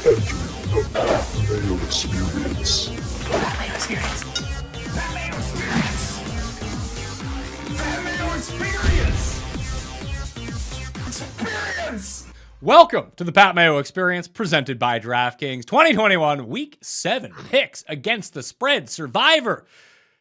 Mayo Experience. Mayo Experience. Mayo Experience. Mayo Experience. Experience. Welcome to the Pat Mayo Experience, presented by DraftKings. 2021 Week 7 picks against the spread, Survivor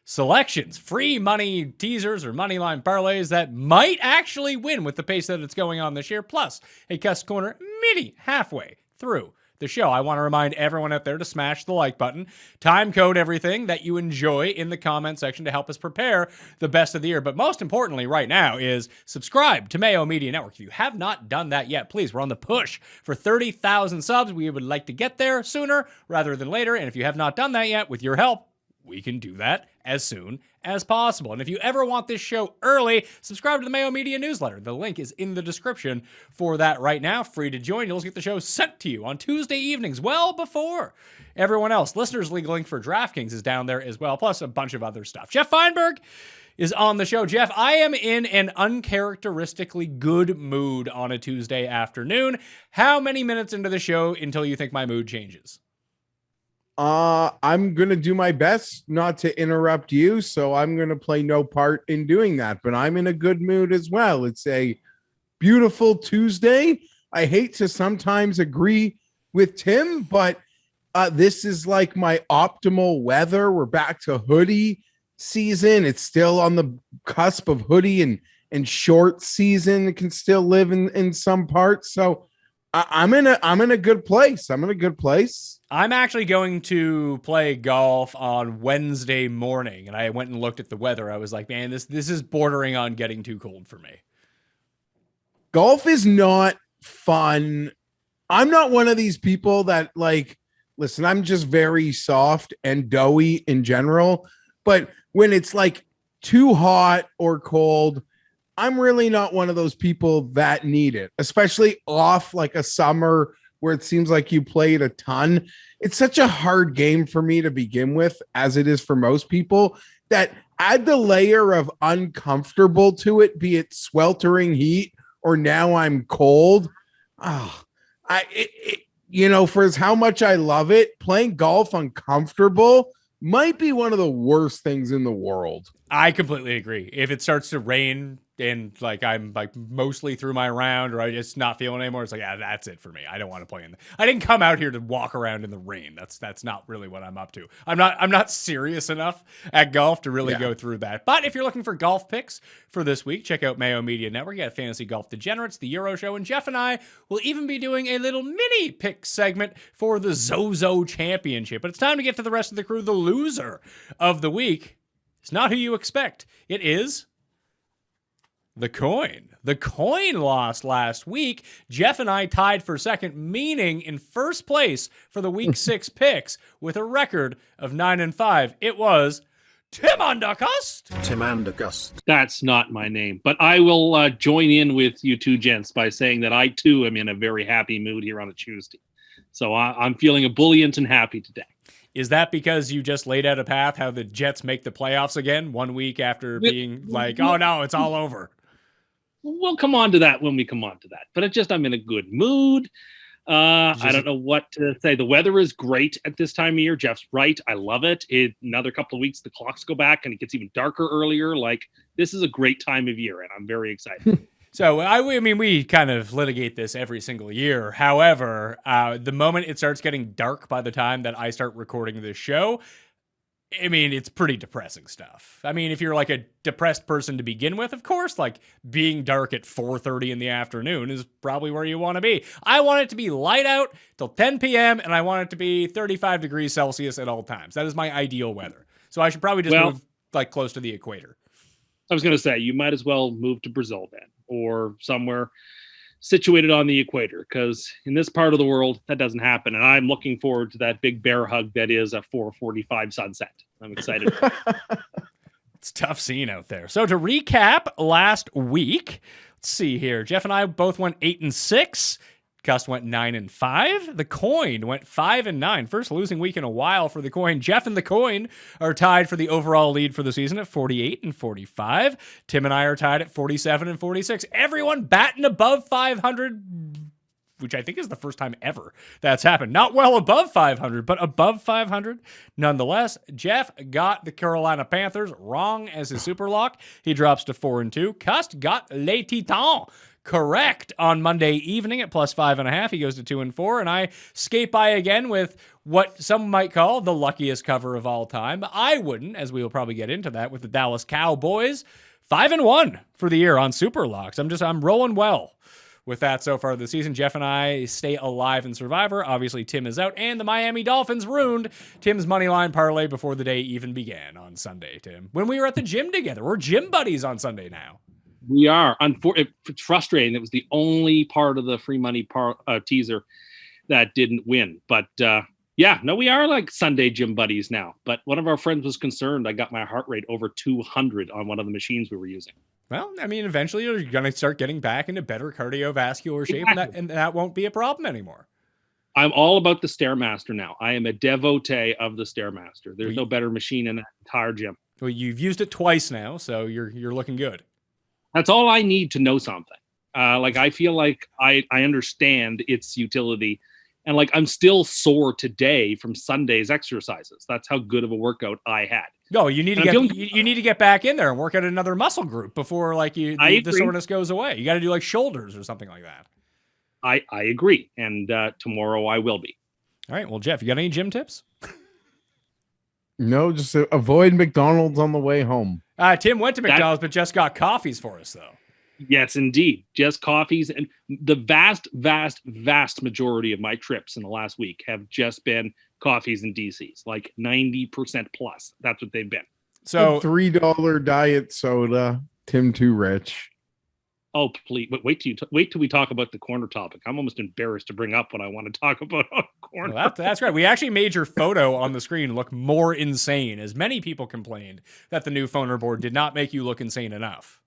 selections, free money teasers or money line parlays that might actually win with the pace that it's going on this year, plus a Cust Corner mini halfway through the show. I want to remind everyone out there to smash the like button, time code everything that you enjoy in the comment section to help us prepare the best of the year. But most importantly right now is subscribe to Mayo Media Network. If you have not done that yet, please, we're on the push for 30,000 subs. We would like to get there sooner rather than later. And if you have not done that yet, with your help, we can do that as soon as possible. And if you ever want this show early, subscribe to the Mayo Media newsletter. The link is in the description for that right now. Free to join. You'll get the show sent to you on Tuesday evenings, well before everyone else. Listeners League link for DraftKings is down there as well, plus a bunch of other stuff. Geoff Fienberg is on the show. Geoff, I am in an uncharacteristically good mood on a Tuesday afternoon. How many minutes into the show until you think my mood changes? I'm going to do my best not to interrupt you, so I'm going to play no part in doing that, but I'm in a good mood as well. It's a beautiful Tuesday. I hate to sometimes agree with Tim, but this is like my optimal weather. We're back to hoodie season. It's still on the cusp of hoodie and short season. It can still live in some parts. So I'm in a good place. I'm actually going to play golf on Wednesday morning, and I went and looked at the weather. I was like, man, this is bordering on getting too cold for me. Golf is not fun. I'm not one of these people that listen, I'm just very soft and doughy in general, but when it's like too hot or cold, I'm really not one of those people that need it, especially off like a summer where it seems like you played a ton. It's such a hard game for me to begin with, as it is for most people, that add the layer of uncomfortable to it, be it sweltering heat or now I'm cold. For as how much I love it, playing golf uncomfortable might be one of the worst things in the world. I completely agree. If it starts to rain and I'm mostly through my round, or I just not feeling anymore, it's like, yeah, that's it for me. I don't want to play I didn't come out here to walk around in the rain. That's not really what I'm up to. I'm not serious enough at golf to really go through that. But if you're looking for golf picks for this week, check out Mayo Media Network. You got Fantasy Golf Degenerates, the Euro Show, and Geoff and I will even be doing a little mini pick segment for the Zozo Championship. But it's time to get to the rest of the crew. The loser of the week is not who you expect. It is the coin. The coin lost last week. Geoff and I tied for second, meaning in first place for the week 6 picks with a record of 9-5. It was Tim Undercust. Tim Undercust. That's not my name, but I will join in with you two gents by saying that I too am in a very happy mood here on a Tuesday. So I'm feeling ebullient and happy today. Is that because you just laid out a path how the Jets make the playoffs again 1 week after being like, oh no, it's all over? We'll come on to that when we come on to that. But I'm in a good mood. I don't know what to say. The weather is great at this time of year. Geoff's right. I love it. Another couple of weeks, the clocks go back and it gets even darker earlier. This is a great time of year, and I'm very excited. So, I mean, we kind of litigate this every single year. However, the moment it starts getting dark by the time that I start recording this show, I mean, it's pretty depressing stuff. I mean, if you're like a depressed person to begin with, of course, being dark at 4:30 in the afternoon is probably where you want to be. I want it to be light out till 10 p.m. and I want it to be 35 degrees Celsius at all times. That is my ideal weather. So I should probably just move close to the equator. I was going to say, you might as well move to Brazil then, or somewhere situated on the equator, because in this part of the world, that doesn't happen. And I'm looking forward to that big bear hug that is a 4:45 sunset. I'm excited. It's a tough scene out there. So to recap last week, let's see here. Geoff and I both went 8-6. Cust went 9-5. The coin went 5-9. First losing week in a while for the coin. Geoff and the coin are tied for the overall lead for the season at 48-45. Tim and I are tied at 47-46. Everyone batting above 500 which I think is the first time ever that's happened. Not well above 500, but above 500 nonetheless. Geoff got the Carolina Panthers wrong as his super lock. He drops to 4-2. Cust got Les Titans correct on Monday evening at +5.5. He goes to 2-4, and I skate by again with what some might call the luckiest cover of all time. I wouldn't, as we will probably get into that, with the Dallas Cowboys. 5-1 for the year on super locks. I'm rolling well with that so far this season. Geoff and I stay alive in Survivor. Obviously, Tim is out, and the Miami Dolphins ruined Tim's moneyline parlay before the day even began on Sunday, Tim. When we were at the gym together. We're gym buddies on Sunday now. We are. It's frustrating. It was the only part of the free money teaser that didn't win. But we are like Sunday gym buddies now. But one of our friends was concerned I got my heart rate over 200 on one of the machines we were using. Well, I mean, eventually you're going to start getting back into better cardiovascular shape, Exactly. and that won't be a problem anymore. I'm all about the Stairmaster now. I am a devotee of the Stairmaster. There's no better machine in the entire gym. Well, you've used it twice now, so you're looking good. That's all I need to know something. I feel like I understand its utility. And I'm still sore today from Sunday's exercises. That's how good of a workout I had. No, you need to get back in there and work out another muscle group before the soreness goes away. You got to do shoulders or something like that. I agree, and tomorrow I will be. All right, well, Geoff, you got any gym tips? No, just avoid McDonald's on the way home. Tim went to McDonald's, but just got coffees for us though. Yes, indeed, just coffees, and the vast majority of my trips in the last week have just been coffees and DCs, 90% plus. That's what they've been. So $3 diet soda. Tim too rich. Oh, please! But wait till we talk about the corner topic. I'm almost embarrassed to bring up what I want to talk about on corner. Well, that's great. We actually made your photo on the screen look more insane, as many people complained that the new phoner board did not make you look insane enough.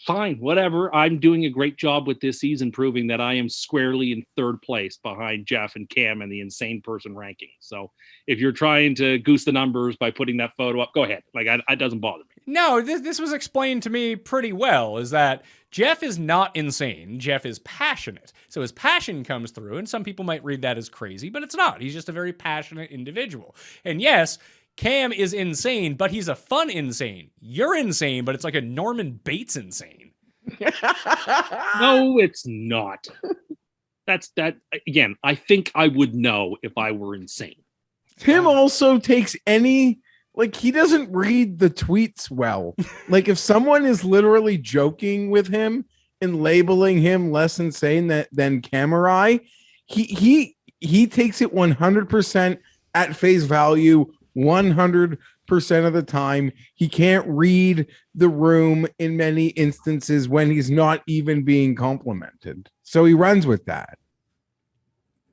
Fine, whatever. I'm doing a great job with this season, proving that I am squarely in third place behind Geoff and Cam in the insane person ranking. So if you're trying to goose the numbers by putting that photo up, go ahead. It doesn't bother me. No, this was explained to me pretty well, is that Geoff is not insane. Geoff is passionate. So his passion comes through, and some people might read that as crazy, but it's not. He's just a very passionate individual. And yes, Cam is insane, but he's a fun insane. You're insane, but it's like a Norman Bates insane. No, it's not. That's that. Again, I think I would know if I were insane. Tim also takes he doesn't read the tweets well. If someone is literally joking with him and labeling him less insane than Camerai, he takes it 100% at face value. 100% of the time. He can't read the room in many instances when he's not even being complimented. So he runs with that.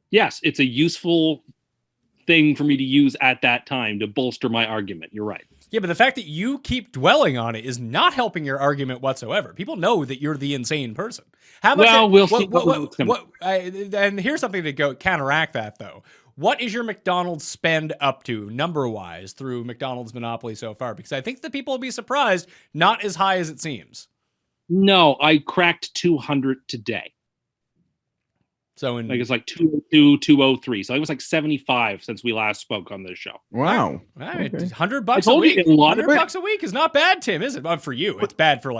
Yes, it's a useful thing for me to use at that time to bolster my argument. You're right. Yeah, but the fact that you keep dwelling on it is not helping your argument whatsoever. People know that you're the insane person. We'll see. And here's something to go counteract that, though. What is your McDonald's spend up to, number-wise, through McDonald's Monopoly so far? Because I think that people will be surprised, not as high as it seems. No, I cracked 200 today. So it's 202, 203. So it was 75 since we last spoke on this show. Wow. Okay. Okay. $100 a week. $100 a week is not bad, Tim, is it? Well, for you, it's bad for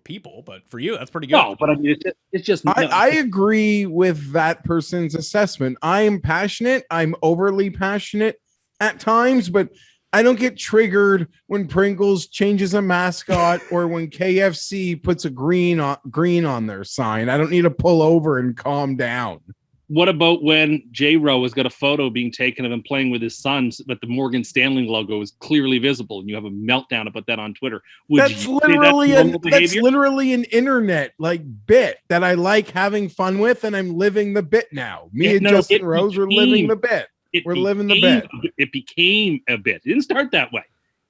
people, but for you, that's pretty good. No, but I mean, it's just. I agree with that person's assessment. I am passionate. I'm overly passionate at times, but I don't get triggered when Pringles changes a mascot or when KFC puts a green on their sign. I don't need to pull over and calm down. What about when J-Ro has got a photo being taken of him playing with his sons, but the Morgan Stanley logo is clearly visible, and you have a meltdown about that on Twitter? That's literally an internet bit that I like having fun with, and I'm living the bit now. Justin Rose are living the bit. We're living the bit. It became a bit. It didn't start that way.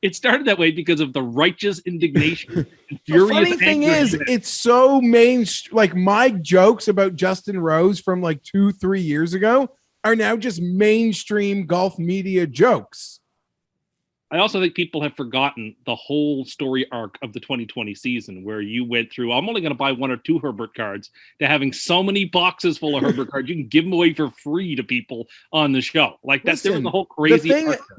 It started that way because of the righteous indignation. The funny thing is, it's so mainstream. My jokes about Justin Rose from 2-3 years ago are now just mainstream golf media jokes. I also think people have forgotten the whole story arc of the 2020 season, where you went through, I'm only going to buy 1 or 2 Herbert cards, to having so many boxes full of Herbert cards. You can give them away for free to people on the show. Like that, there was Listen, the whole crazy.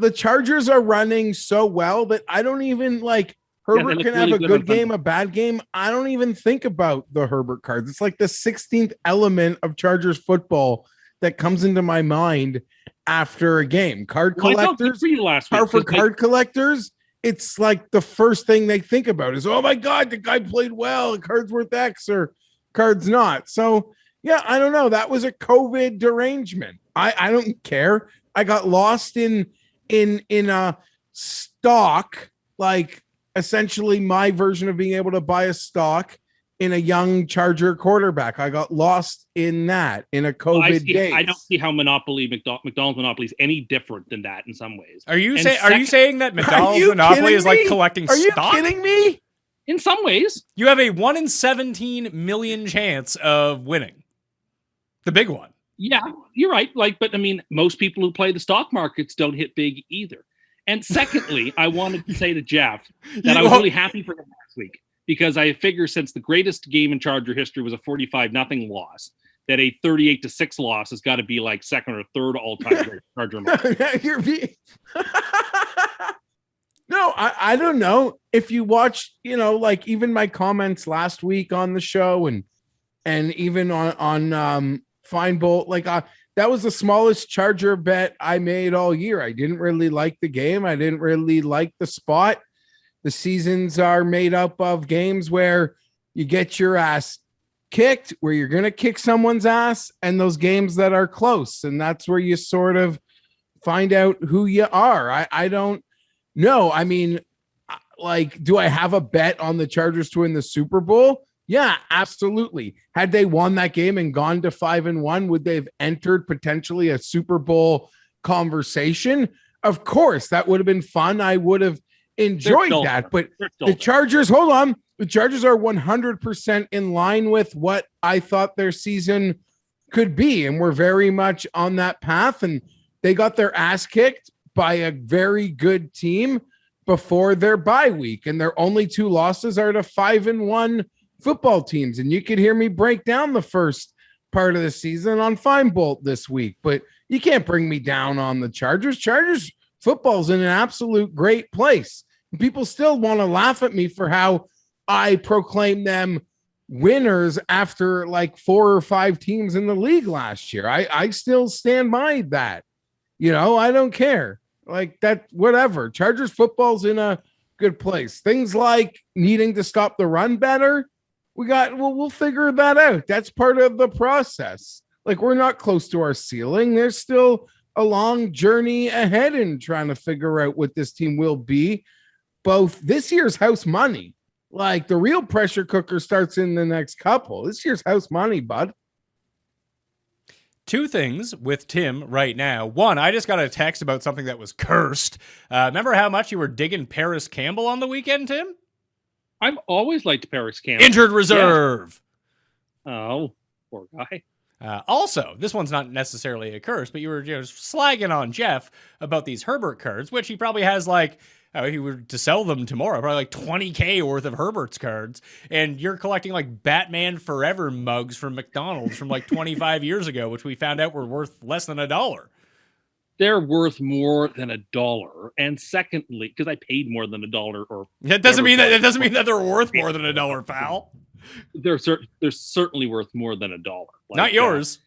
the Chargers are running so well that I don't even like Herbert can have a good game, a bad game. I don't even think about the Herbert cards. It's like the 16th element of Chargers football that comes into my mind after a game. Card collectors, card collectors, it's like the first thing they think about is, oh my God, the guy played well, card's worth X or card's not. So yeah, I don't know. That was a COVID derangement. I don't care. I got lost in a stock, like essentially my version of being able to buy a stock in a young Charger quarterback. I got lost in that in a COVID days. I don't see how McDonald's Monopoly is any different than that in some ways. Are you saying that McDonald's Monopoly is like collecting stock? Are you kidding me? In some ways. You have a 1 in 17 million chance of winning. The big one. Yeah, you're right. But I mean, most people who play the stock markets don't hit big either. And secondly, I wanted to say to Geoff that I was really happy for him last week, because I figure since the greatest game in Charger history was a 45-0 loss, that a 38-6 loss has got to be like second or third all-time Charger loss. No, I don't know. If you watch, like even my comments last week on the show and even on Fine Bolt, like that was the smallest Charger bet I made all year. I didn't really like the game. I didn't really like the spot. The seasons are made up of games where you get your ass kicked, where you're going to kick someone's ass, and those games that are close. And that's where you sort of find out who you are. I don't know. I mean, like, do I have a bet on the Chargers to win the Super Bowl? Yeah, absolutely. Had they won that game and gone to 5-1, would they have entered potentially a Super Bowl conversation? Of course, that would have been fun. I would have enjoyed that, but the Chargers, hold on. The Chargers are 100% in line with what I thought their season could be. And we're very much on that path. And they got their ass kicked by a very good team before their bye week. And their only 2 losses are to 5-1 football teams. And you could hear me break down the first part of the season on Fine Bolt this week, but you can't bring me down on the Chargers. Chargers football's in an absolute great place. People still want to laugh at me for how I proclaim them winners after like 4 or 5 teams in the league last year. I still stand by that. I don't care. Like that, whatever. Chargers football's in a good place. Things like needing to stop the run better. We'll figure that out. That's part of the process. Like, we're not close to our ceiling. There's still a long journey ahead in trying to figure out what this team will be. Both this year's house money, like the real pressure cooker starts in the next couple. This year's house money, bud. 2 things with Tim right now. 1, I just got a text about something that was cursed. Remember how much you were digging Paris Campbell on the weekend, Tim? I've always liked Paris Campbell. Injured reserve. Yeah. Oh, poor guy. Also, this one's not necessarily a curse, but you were slagging on Geoff about these Herbert cards, which he probably has like, he were to sell them tomorrow, probably like $20,000 worth of Herbert's cards. And you're collecting like Batman Forever mugs from McDonald's from like 25 years ago, which we found out were worth less than $1. They're worth more than $1. And secondly, because I paid more than $1, or that doesn't mean that they're worth more than $1, pal. They're certainly worth more than $1. Like, not yours.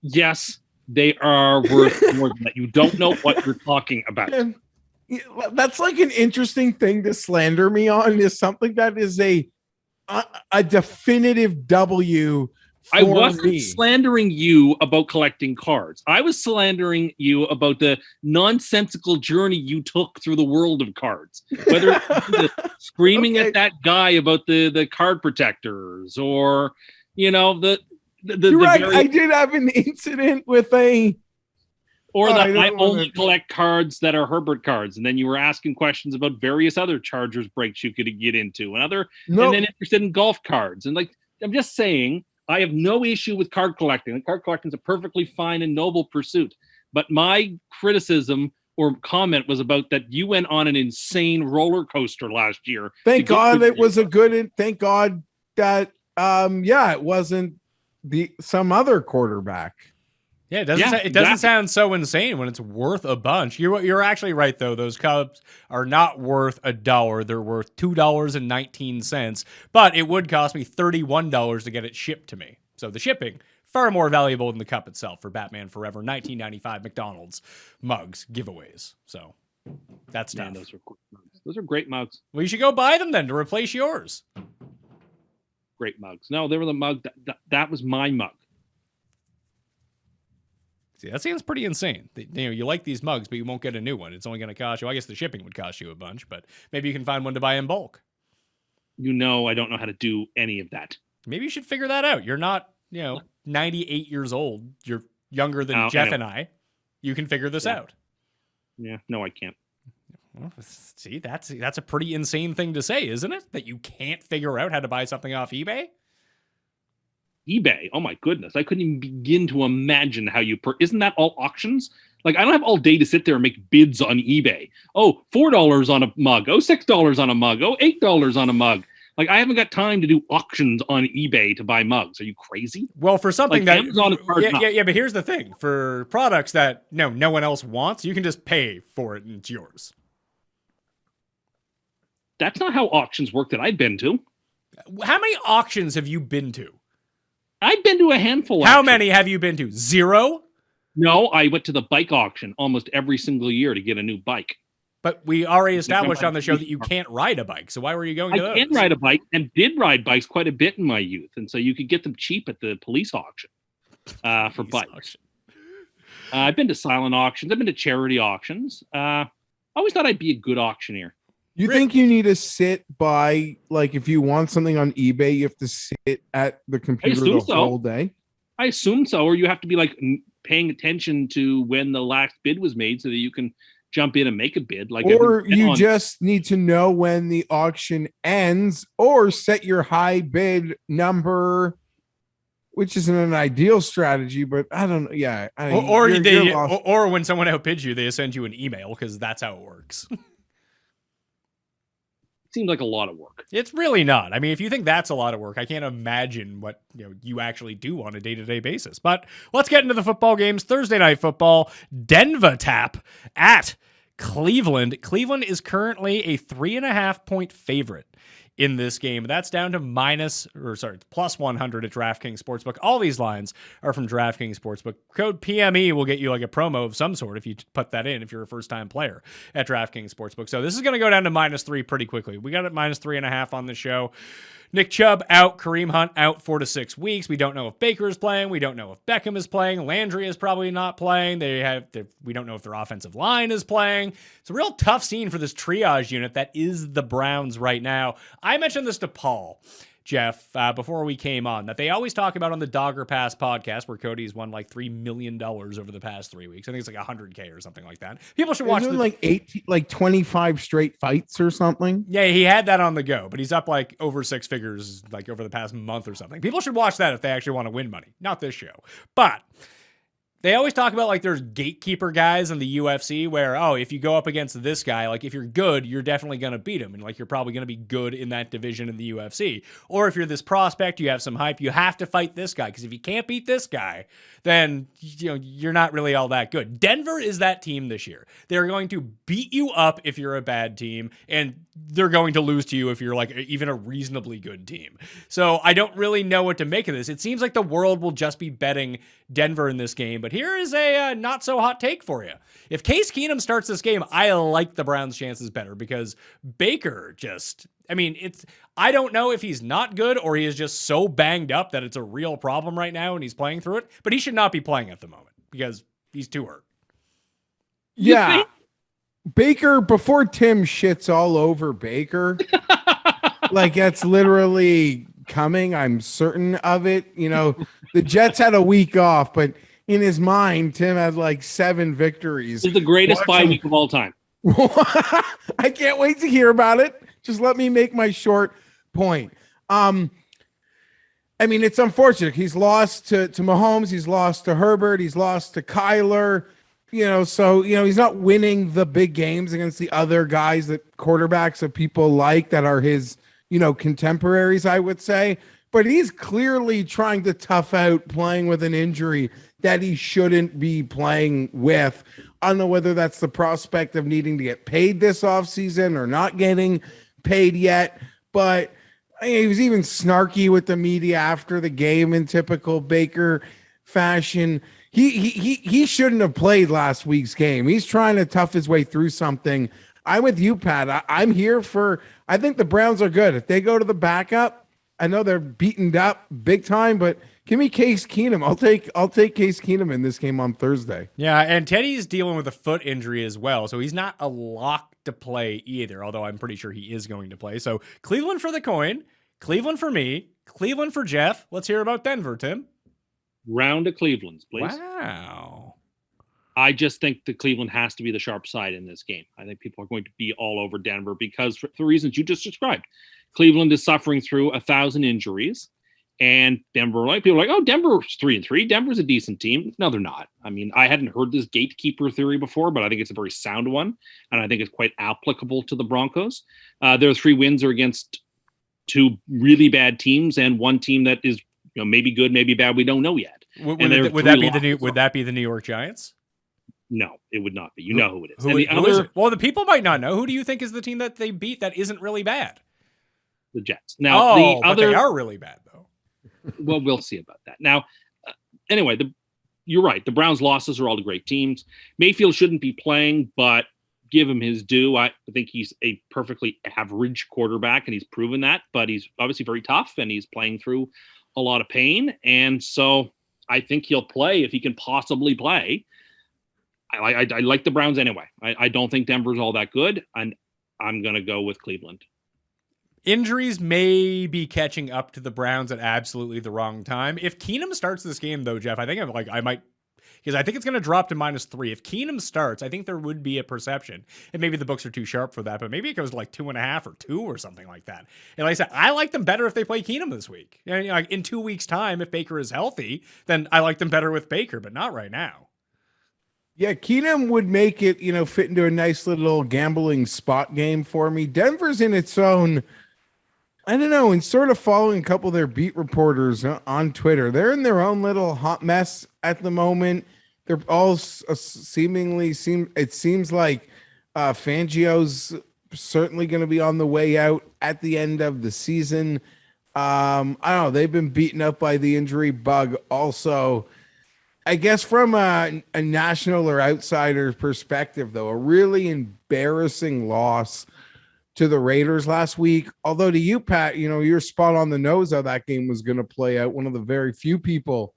Yes, they are worth more than that. You don't know what you're talking about. And that's like an interesting thing to slander me on. Is something that is a definitive W. I wasn't slandering you about collecting cards. I was slandering you about the nonsensical journey you took through the world of cards. Whether it's screaming at that guy about the card protectors, or the You're right. I did have an incident with I only collect cards that are Herbert cards, and then you were asking questions about various other Chargers breaks you could get into, and then interested in golf cards, and like I'm just saying. I have no issue with card collecting. Card collecting is a perfectly fine and noble pursuit. But my criticism or comment was about that you went on an insane roller coaster last year. Thank God it was a good. Thank God that it wasn't some other quarterback. Yeah, it doesn't sound so insane when it's worth a bunch. You're actually right though. Those Cubs are not worth $1. They're worth $2.19. But it would cost me $31 to get it shipped to me. So the shipping far more valuable than the cup itself for Batman Forever 1995 McDonald's mugs giveaways. So that's tough. Man, those are great mugs. Well, you should go buy them then to replace yours. Great mugs. No, they were the mug. That was my mug. See, that seems pretty insane. You like these mugs, but you won't get a new one. It's only going to cost you. I guess the shipping would cost you a bunch, but maybe you can find one to buy in bulk. I don't know how to do any of that. Maybe you should figure that out. You're not, 98 years old. You're younger than Geoff and I. You can figure this out. Yeah, no, I can't. Well, see, that's a pretty insane thing to say, isn't it? That you can't figure out how to buy something off eBay? eBay. Oh my goodness. I couldn't even begin to imagine how isn't that all auctions? Like, I don't have all day to sit there and make bids on eBay. Oh, $4 on a mug. Oh, $6 on a mug. Oh, $8 on a mug. Like, I haven't got time to do auctions on eBay to buy mugs. Are you crazy? Well, for something like that Amazon is hard enough. Yeah, but here's the thing. For products that no one else wants, you can just pay for it and it's yours. That's not how auctions work that I've been to. How many auctions have you been to? I've been to a handful. How many have you been to? 0? No, I went to the bike auction almost every single year to get a new bike. But we already established on the show that you can't ride a bike. So why were you going to those? I can ride a bike and did ride bikes quite a bit in my youth. And so you could get them cheap at the police auction for bikes. I've been to silent auctions. I've been to charity auctions. I always thought I'd be a good auctioneer. You think you need to sit by, like, if you want something on eBay, you have to sit at the computer the whole day? I assume so. Or you have to be, like, paying attention to when the last bid was made so that you can jump in and make a bid. Or you just need to know when the auction ends or set your high bid number, which isn't an ideal strategy, but I don't know. Yeah. Or when someone outbids you, they send you an email because that's how it works. Seems like a lot of work. It's really not. I mean, if you think that's a lot of work, I can't imagine what you actually do on a day-to-day basis. But let's get into the football games. Thursday night football, Denver tap at Cleveland. Cleveland is currently a 3.5-point favorite in this game. That's down to plus 100 at DraftKings Sportsbook. All these lines are from DraftKings Sportsbook. Code PME will get you like a promo of some sort if you put that in if you're a first-time player at DraftKings Sportsbook. So this is going to go down to -3 pretty quickly. We got it -3.5 on the show. Nick Chubb out, Kareem Hunt out 4 to 6 weeks. We don't know if Baker is playing. We don't know if Beckham is playing. Landry is probably not playing. We don't know if their offensive line is playing. It's a real tough scene for this triage unit that is the Browns right now. I mentioned this to Paul, Geoff, before we came on, that they always talk about on the Dogger Pass podcast, where Cody's won like $3 million over the past 3 weeks. I think it's like $100K or something like that. People should watch like 25 straight fights or something. Yeah, he had that on the go, but he's up like over 6 figures like over the past month or something. People should watch that if they actually want to win money. Not this show. But they always talk about like there's gatekeeper guys in the UFC where, if you go up against this guy, like if you're good, you're definitely going to beat him. And like you're probably going to be good in that division in the UFC. Or if you're this prospect, you have some hype, you have to fight this guy. Because if you can't beat this guy, then you're not really all that good. Denver is that team this year. They're going to beat you up if you're a bad team. And they're going to lose to you if you're like even a reasonably good team. So I don't really know what to make of this. It seems like the world will just be betting Denver in this game, but here is a not so hot take for you. If Case Keenum starts this game, I like the Browns' chances better because Baker I don't know if he's not good or he is just so banged up that it's a real problem right now and he's playing through it, but he should not be playing at the moment because he's too hurt. Yeah. Baker, before Tim shits all over Baker, like that's literally coming. I'm certain of it. The Jets had a week off, but in his mind, Tim had like 7 victories. It's the greatest bye week of all time. I can't wait to hear about it. Just let me make my short point. It's unfortunate. He's lost to Mahomes. He's lost to Herbert. He's lost to Kyler. So he's not winning the big games against the other guys that quarterbacks that people like that are his contemporaries, I would say. But he's clearly trying to tough out playing with an injury that he shouldn't be playing with. I don't know whether that's the prospect of needing to get paid this offseason or not getting paid yet, but he was even snarky with the media after the game in typical Baker fashion. He shouldn't have played last week's game. He's trying to tough his way through something. I'm with you, Pat. I'm here I think the Browns are good. If they go to the backup, I know they're beaten up big time, but give me Case Keenum. I'll take Case Keenum in this game on Thursday. Yeah, and Teddy's dealing with a foot injury as well, so he's not a lock to play either, although I'm pretty sure he is going to play. So Cleveland for the coin, Cleveland for me, Cleveland for Geoff. Let's hear about Denver, Tim. Round of Cleveland's, please. Wow. I just think that Cleveland has to be the sharp side in this game. I think people are going to be all over Denver because for the reasons you just described. Cleveland is suffering through 1,000 injuries, and Denver, people are like, oh, Denver's 3-3. Denver's a decent team. No, they're not. I mean, I hadn't heard this gatekeeper theory before, but I think it's a very sound one, and I think it's quite applicable to the Broncos. Their 3 wins are against 2 really bad teams and one team that is maybe good, maybe bad. We don't know yet. Would that be the New York Giants? No, it would not be. You know who it is. Who is it? Well, the people might not know. Who do you think is the team that they beat that isn't really bad? The Jets. Now, they are really bad, though. Well, we'll see about that. Now, anyway, you're right. The Browns' losses are all to great teams. Mayfield shouldn't be playing, but give him his due. I think he's a perfectly average quarterback, and he's proven that. But he's obviously very tough, and he's playing through a lot of pain. And so I think he'll play if he can possibly play. I like the Browns anyway. I don't think Denver's all that good, and I'm going to go with Cleveland. Injuries may be catching up to the Browns at absolutely the wrong time. If Keenum starts this game, though, Geoff, I think I might, because I think it's going to drop to -3. If Keenum starts, I think there would be a perception, and maybe the books are too sharp for that, but maybe it goes to 2.5 or 2 or something like that. And like I said, I like them better if they play Keenum this week. And in 2 weeks' time, if Baker is healthy, then I like them better with Baker, but not right now. Yeah, Keenum would make it, fit into a nice little gambling spot game for me. Denver's in its own, I don't know, and sort of following a couple of their beat reporters on Twitter. They're in their own little hot mess at the moment. They're all it seems like Fangio's certainly going to be on the way out at the end of the season. I don't know. They've been beaten up by the injury bug also. I guess from a national or outsider perspective, though, a really embarrassing loss to the Raiders last week. Although to you, Pat, you're spot on the nose how that game was going to play out. One of the very few people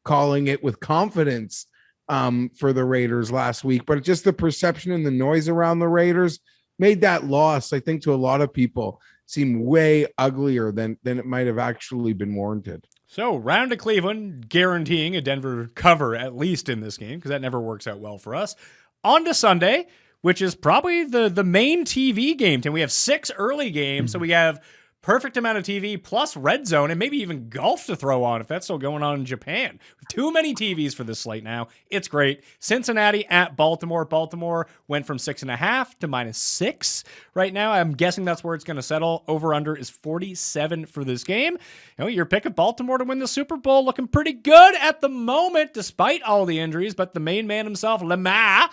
calling it with confidence for the Raiders last week. But just the perception and the noise around the Raiders made that loss, I think, to a lot of people seem way uglier than it might have actually been warranted. So, round to Cleveland, guaranteeing a Denver cover at least in this game, because that never works out well for us. On to Sunday, which is probably the main TV game. And we have 6 early games, so we have perfect amount of TV plus red zone and maybe even golf to throw on if that's still going on in Japan. Too many TVs for this slate now. It's great. Cincinnati at Baltimore. Baltimore went from 6.5 to -6 right now. I'm guessing that's where it's going to settle. Over under is 47 for this game. Your pick of Baltimore to win the Super Bowl looking pretty good at the moment, despite all the injuries. But the main man himself, Lamar,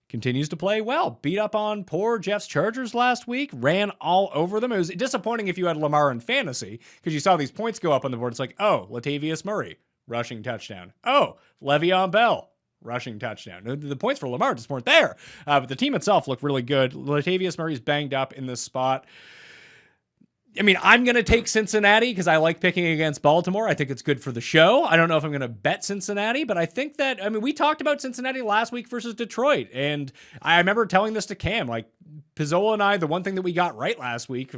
continues to play well. Beat up on poor Geoff's Chargers last week. Ran all over them. It was disappointing if you had Lamar in fantasy because you saw these points go up on the board. It's like, oh, Latavius Murray, rushing touchdown. Oh, Le'Veon Bell, rushing touchdown. The points for Lamar just weren't there. But the team itself looked really good. Latavius Murray's banged up in this spot. I mean, I'm going to take Cincinnati because I like picking against Baltimore. I think it's good for the show. I don't know if I'm going to bet Cincinnati, but I think that, we talked about Cincinnati last week versus Detroit. And I remember telling this to Cam, Pizzola and I, the one thing that we got right last week,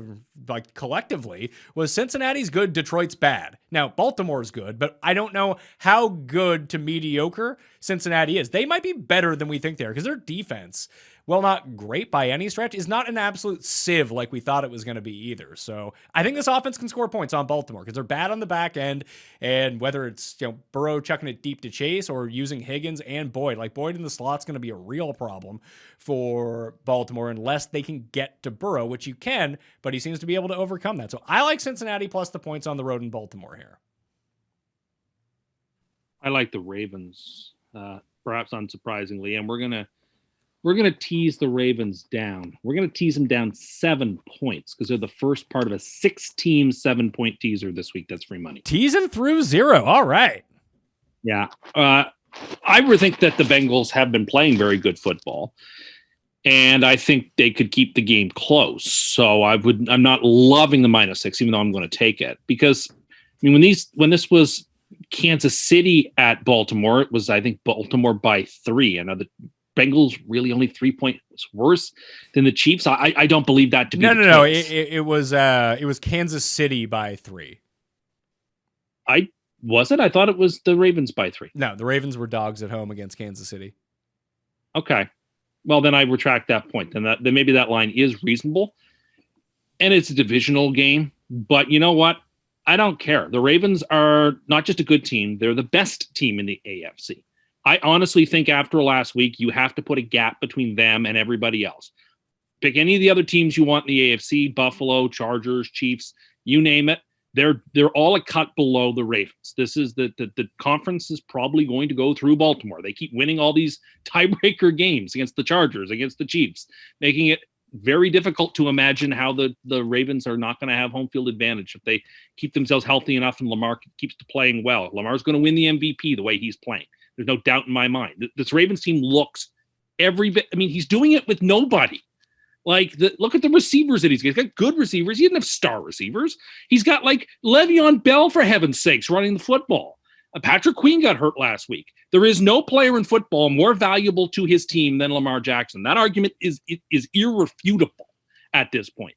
collectively, was Cincinnati's good, Detroit's bad. Now, Baltimore's good, but I don't know how good to mediocre Cincinnati is. They might be better than we think they are because their defense, well, not great by any stretch, is not an absolute sieve like we thought it was going to be either. So I think this offense can score points on Baltimore because they're bad on the back end. And whether it's Burrow chucking it deep to Chase or using Higgins and Boyd, like Boyd in the slot's going to be a real problem for Baltimore unless they can get to Burrow, which you can, but he seems to be able to overcome that. So I like Cincinnati plus the points on the road in Baltimore here. I like the Ravens, perhaps unsurprisingly, and we're gonna tease the Ravens down. We're gonna tease them down 7 points because they're the first part of a 6-team 7-point teaser this week. That's free money. Teasing through 0. All right. Yeah, I would think that the Bengals have been playing very good football, and I think they could keep the game close. So I'm not loving the -6, even though I'm going to take it because I mean when this was Kansas City at Baltimore, it was I think Baltimore by 3, and the Bengals really only 3 points worse than the Chiefs. I don't believe that to be no. It was Kansas City by 3. I thought it was the Ravens by 3. No, the Ravens were dogs at home against Kansas City. Okay, well then I retract that point. Then maybe that line is reasonable, and it's a divisional game. But you know what? I don't care. The Ravens are not just a good team; they're the best team in the AFC. I honestly think after last week, you have to put a gap between them and everybody else. Pick any of the other teams you want in the AFC, Buffalo, Chargers, Chiefs, you name it. They're all a cut below the Ravens. This is the conference is probably going to go through Baltimore. They keep winning all these tiebreaker games against the Chargers, against the Chiefs, making it very difficult to imagine how the Ravens are not going to have home field advantage if they keep themselves healthy enough and Lamar keeps playing well. Lamar's going to win the MVP the way he's playing. There's no doubt in my mind. This Ravens team looks every bit. I mean, he's doing it with nobody. Like, look at the receivers that he's got good receivers. He didn't have star receivers. He's got like Le'Veon Bell, for heaven's sakes, running the football. Patrick Queen got hurt last week. There is no player in football more valuable to his team than Lamar Jackson. That argument is irrefutable at this point.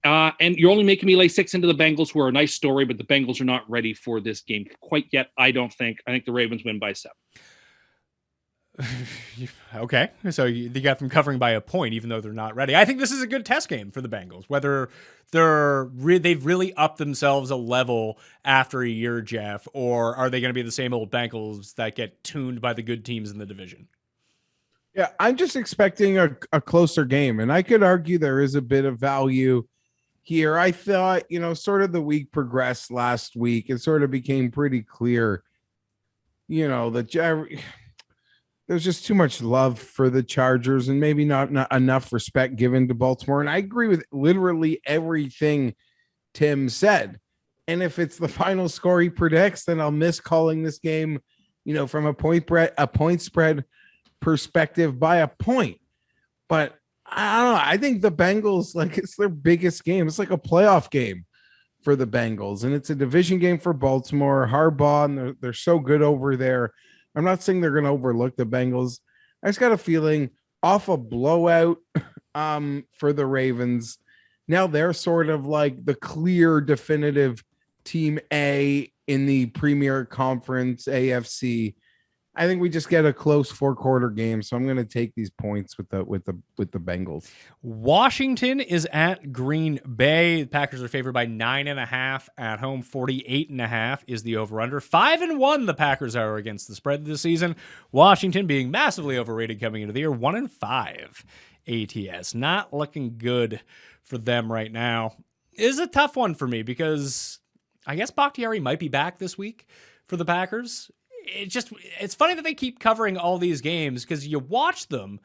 And you're only making me lay 6 into the Bengals, who are a nice story, but the Bengals are not ready for this game quite yet, I don't think. I think the Ravens win by 7. Okay, so you got them covering by a point, even though they're not ready. I think this is a good test game for the Bengals, whether they've really upped themselves a level after a year, Geoff, or are they going to be the same old Bengals that get tuned by the good teams in the division? Yeah, I'm just expecting a closer game, and I could argue there is a bit of value here. I thought, sort of the week progressed last week. It sort of became pretty clear, that there's just too much love for the Chargers and maybe not enough respect given to Baltimore. And I agree with literally everything Tim said. And if it's the final score he predicts, then I'll miss calling this game, from a point spread perspective by a point. But I don't know. I think the Bengals, it's their biggest game. It's like a playoff game for the Bengals, and it's a division game for Baltimore. Harbaugh, and they're so good over there. I'm not saying they're going to overlook the Bengals. I just got a feeling off a blowout for the Ravens. Now they're sort of like the clear, definitive team A in the Premier Conference AFC. I think we just get a close 4-quarter game, so I'm going to take these points with the Bengals. Washington is at Green Bay. The Packers are favored by 9.5 at home. 48.5 is the over/under. 5-1 the Packers are against the spread this season. Washington being massively overrated coming into the year. 1-5 ATS. Not looking good for them right now. It is a tough one for me because I guess Bakhtiari might be back this week for the Packers. It's funny that they keep covering all these games because you watch them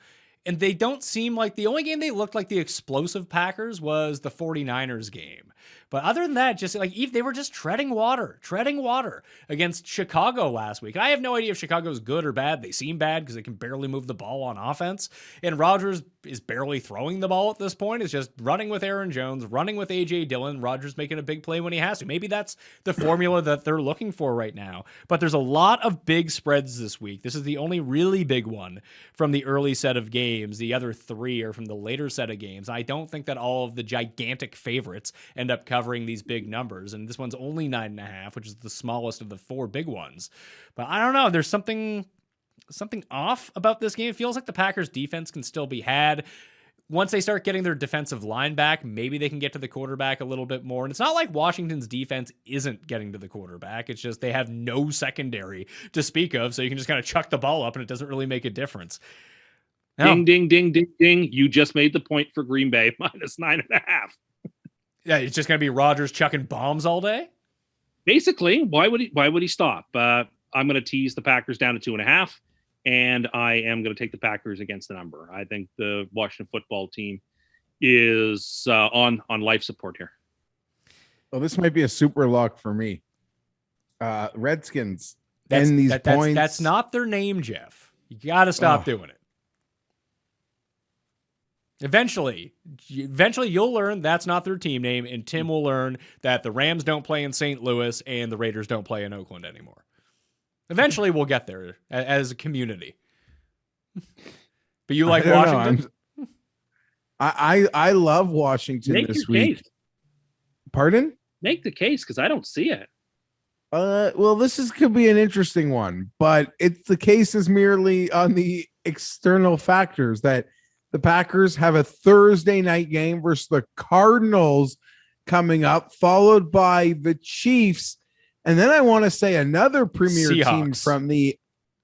and they don't seem like the only game they looked like the explosive Packers was the 49ers game. But other than that, just like they were just treading water against Chicago last week. I have no idea if Chicago's good or bad. They seem bad because they can barely move the ball on offense. And Rodgers is barely throwing the ball at this point. It's just running with Aaron Jones, running with A.J. Dillon. Rodgers making a big play when he has to. Maybe that's the formula that they're looking for right now. But there's a lot of big spreads this week. This is the only really big one from the early set of games. The other 3 are from the later set of games. I don't think that all of the gigantic favorites end up covering these big numbers. And this one's only 9.5, which is the smallest of the 4 big ones. But I don't know. There's something something off about this game. It feels like the Packers defense can still be had. Once they start getting their defensive line back, maybe they can get to the quarterback a little bit more. And it's not like Washington's defense isn't getting to the quarterback. It's just they have no secondary to speak of, so you can just kind of chuck the ball up and it doesn't really make a difference. Now, Ding, ding, ding, ding, ding. You just made the point for Green Bay, -9.5. yeah, it's just going to be Rodgers chucking bombs all day? Basically, why would he stop? I'm going to tease the Packers down to 2.5. And I am going to take the Packers against the number. I think the Washington football team is on life support here. Well, this might be a super lock for me. Redskins and these points. That's not their name, Geoff. You got to stop doing it. Eventually you'll learn that's not their team name, and Tim will learn that the Rams don't play in St. Louis and the Raiders don't play in Oakland anymore. Eventually, we'll get there as a community. But you like Washington? I love Washington this week. Case. Pardon? Make the case, because I don't see it. Well, could be an interesting one, but the case is merely on the external factors that the Packers have a Thursday night game versus the Cardinals coming up, followed by the Chiefs. And then I want to say another premier team from the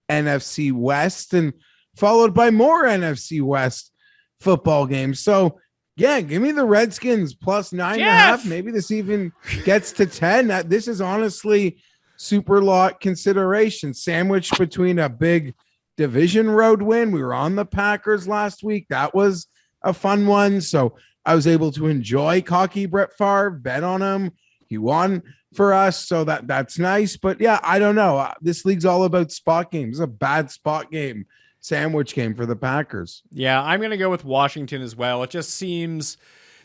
NFC West, and followed by more NFC West football games. So, yeah, give me the Redskins plus 9.5. Maybe this even gets to 10. This is honestly super lot consideration. Sandwiched between a big division road win. We were on the Packers last week. That was a fun one. So I was able to enjoy cocky Brett Favre, bet on him. He won for us, so that's nice. But yeah, I don't know. This league's all about spot games. It's a bad spot game, sandwich game for the Packers. Yeah, I'm going to go with Washington as well. It just seems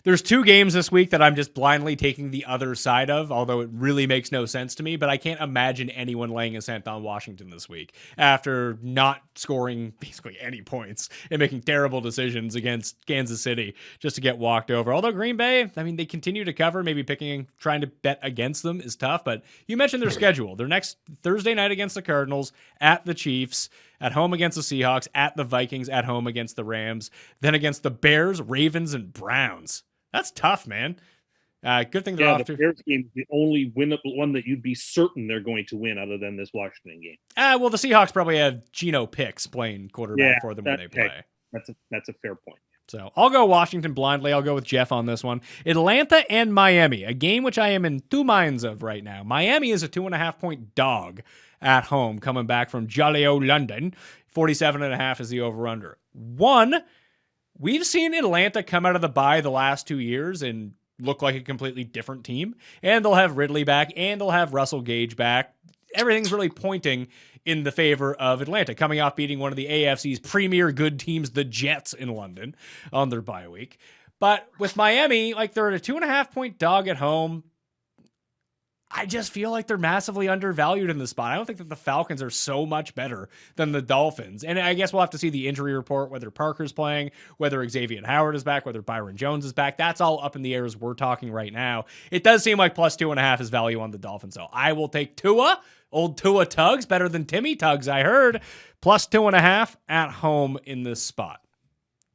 there's two games this week that I'm just blindly taking the other side of, although it really makes no sense to me. But I can't imagine anyone laying a cent on Washington this week after not scoring basically any points and making terrible decisions against Kansas City just to get walked over. Although Green Bay, I mean, they continue to cover. Maybe trying to bet against them is tough. But you mentioned their schedule. Their next Thursday night against the Cardinals, at the Chiefs, at home against the Seahawks, at the Vikings, at home against the Rams, then against the Bears, Ravens, and Browns. That's tough, man. Good thing they're off to. The Bears game is the only one that you'd be certain they're going to win, other than this Washington game. Well, the Seahawks probably have Geno Picks playing quarterback for them when they play. That's a fair point. So I'll go Washington blindly. I'll go with Geoff on this one. Atlanta and Miami, a game which I am in two minds of right now. Miami is a 2.5-point dog at home, coming back from jolly old London. 47.5 is the over-under. We've seen Atlanta come out of the bye the last 2 years and look like a completely different team. And they'll have Ridley back, and they'll have Russell Gage back. Everything's really pointing in the favor of Atlanta, coming off beating one of the AFC's premier good teams, the Jets, in London on their bye week. But with Miami, they're at a 2.5-point dog at home. I just feel like they're massively undervalued in this spot. I don't think that the Falcons are so much better than the Dolphins. And I guess we'll have to see the injury report, whether Parker's playing, whether Xavier Howard is back, whether Byron Jones is back. That's all up in the air as we're talking right now. It does seem like plus 2.5 is value on the Dolphins, though. I will take Tua, old Tua Tugs, better than Timmy Tugs, I heard. Plus 2.5 at home in this spot.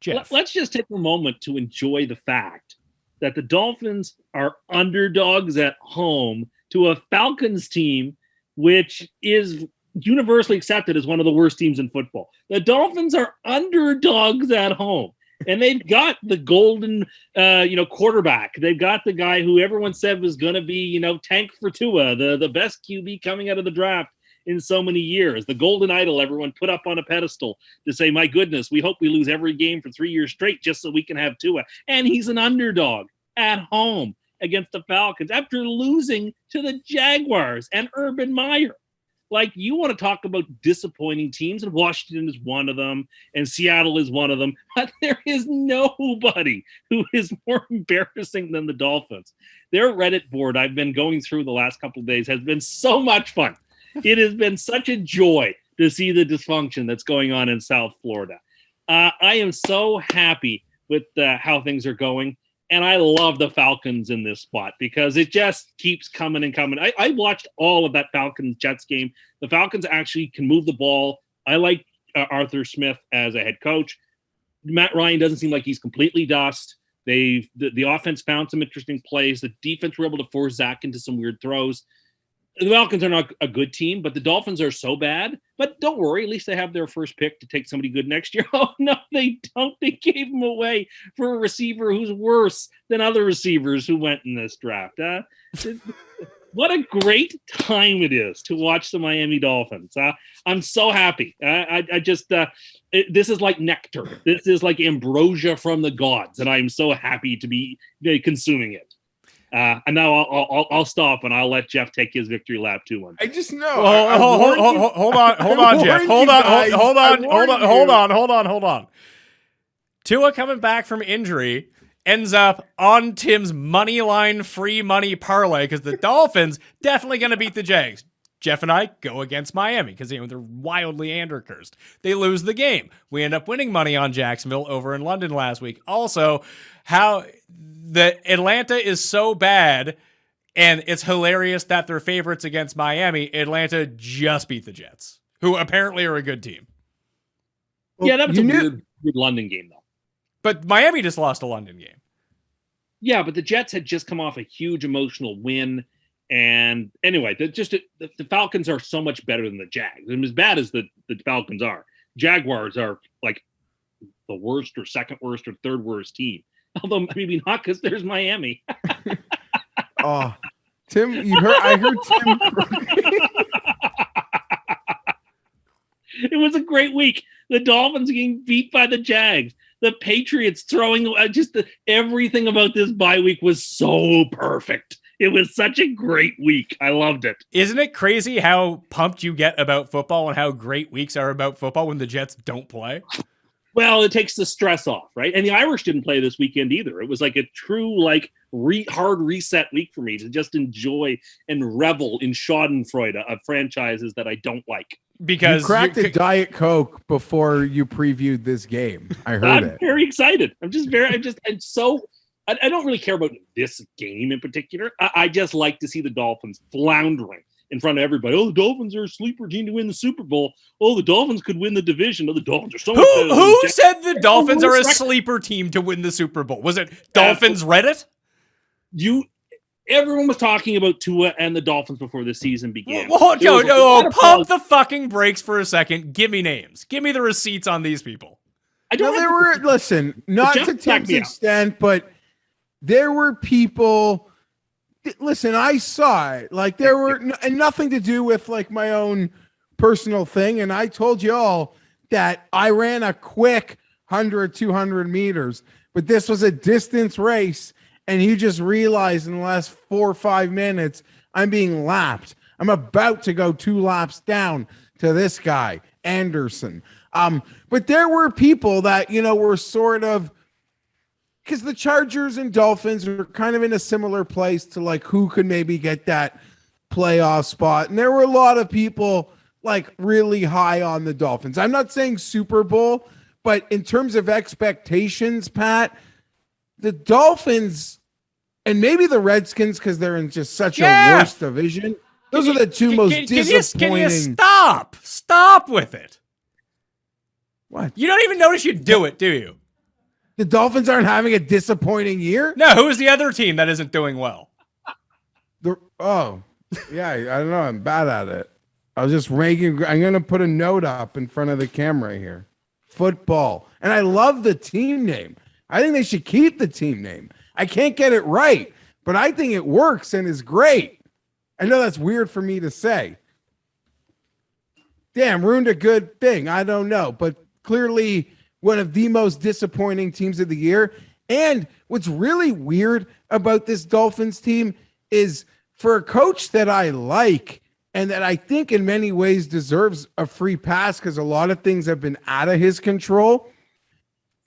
Geoff. Let's just take a moment to enjoy the fact that the Dolphins are underdogs at home to a Falcons team, which is universally accepted as one of the worst teams in football. The Dolphins are underdogs at home, and they've got the golden, quarterback. They've got the guy who everyone said was going to be, tank for Tua, the best QB coming out of the draft in so many years, the golden idol everyone put up on a pedestal to say, my goodness, we hope we lose every game for 3 years straight just so we can have Tua. And he's an underdog at home against the Falcons after losing to the Jaguars and Urban Meyer. You want to talk about disappointing teams, and Washington is one of them, and Seattle is one of them, but there is nobody who is more embarrassing than the Dolphins. Their Reddit board I've been going through the last couple of days has been so much fun. It has been such a joy to see the dysfunction that's going on in South Florida. I am so happy with how things are going. And I love the Falcons in this spot because it just keeps coming and coming. I watched all of that Falcons-Jets game. The Falcons actually can move the ball. I like Arthur Smith as a head coach. Matt Ryan doesn't seem like he's completely dust. The offense found some interesting plays. The defense were able to force Zach into some weird throws. The Falcons are not a good team, but the Dolphins are so bad. But don't worry, at least they have their first pick to take somebody good next year. Oh, no, they don't. They gave him away for a receiver who's worse than other receivers who went in this draft. What a great time it is to watch the Miami Dolphins. I'm so happy. I just this is like nectar. This is like ambrosia from the gods, and I'm so happy to be consuming it. And now I'll stop and I'll let Geoff take his victory lap too. I just know. Hold on, Geoff. Hold on. Tua coming back from injury ends up on Tim's money line free money parlay because the Dolphins definitely going to beat the Jags. Geoff and I go against Miami because they're wildly under-cursed. They lose the game. We end up winning money on Jacksonville over in London last week. Also, how the Atlanta is so bad, and it's hilarious that they're favorites against Miami. Atlanta just beat the Jets, who apparently are a good team. Well, yeah, that was a weird London game, though. But Miami just lost a London game. Yeah, but the Jets had just come off a huge emotional win. And anyway, the Falcons are so much better than the Jags. And as bad as the Falcons are, Jaguars are like the worst or second worst or third worst team. Although maybe not because there's Miami. Oh, Tim, I heard Tim. It was a great week. The Dolphins getting beat by the Jags. The Patriots throwing everything about this bye week was so perfect. It was such a great week. I loved it. Isn't it crazy how pumped you get about football and how great weeks are about football when the Jets don't play? Well, it takes the stress off, right? And the Irish didn't play this weekend either. It was like a true, hard reset week for me to just enjoy and revel in Schadenfreude of franchises that I don't like. Because you cracked a Diet Coke before you previewed this game. I heard I'm very excited. I don't really care about this game in particular. I just like to see the Dolphins floundering in front of everybody. Oh, the Dolphins are a sleeper team to win the Super Bowl. Oh, the Dolphins could win the division. Oh, the Dolphins are so much better. Who said the Dolphins are a sleeper team to win the Super Bowl? Was it Dolphins Reddit? Everyone was talking about Tua and the Dolphins before the season began. Pump the fucking brakes for a second. Give me names. Give me the receipts on these people. Listen, not to Tim's extent, but there were people. Listen, I saw it. Like there were and nothing to do with like my own personal thing. And I told you all that I ran a quick 100, 200 meters, but this was a distance race. And you just realize in the last 4 or 5 minutes, I'm being lapped. I'm about to go 2 laps down to this guy, Anderson. But there were people that, were sort of, because the Chargers and Dolphins are kind of in a similar place to like who could maybe get that playoff spot. And there were a lot of people like really high on the Dolphins. I'm not saying Super Bowl, but in terms of expectations, Pat, the Dolphins and maybe the Redskins, because they're in just such a worse division. Those are the two most disappointing. Can you stop with it? What? You don't even notice you do it, do you? The Dolphins aren't having a disappointing year? No, who is the other team that isn't doing well? I don't know. I'm bad at it. I was just I'm going to put a note up in front of the camera here. Football. And I love the team name. I think they should keep the team name. I can't get it right, but I think it works and is great. I know that's weird for me to say. Damn, ruined a good thing. I don't know, but clearly one of the most disappointing teams of the year. And what's really weird about this Dolphins team is for a coach that I like and that I think in many ways deserves a free pass because a lot of things have been out of his control.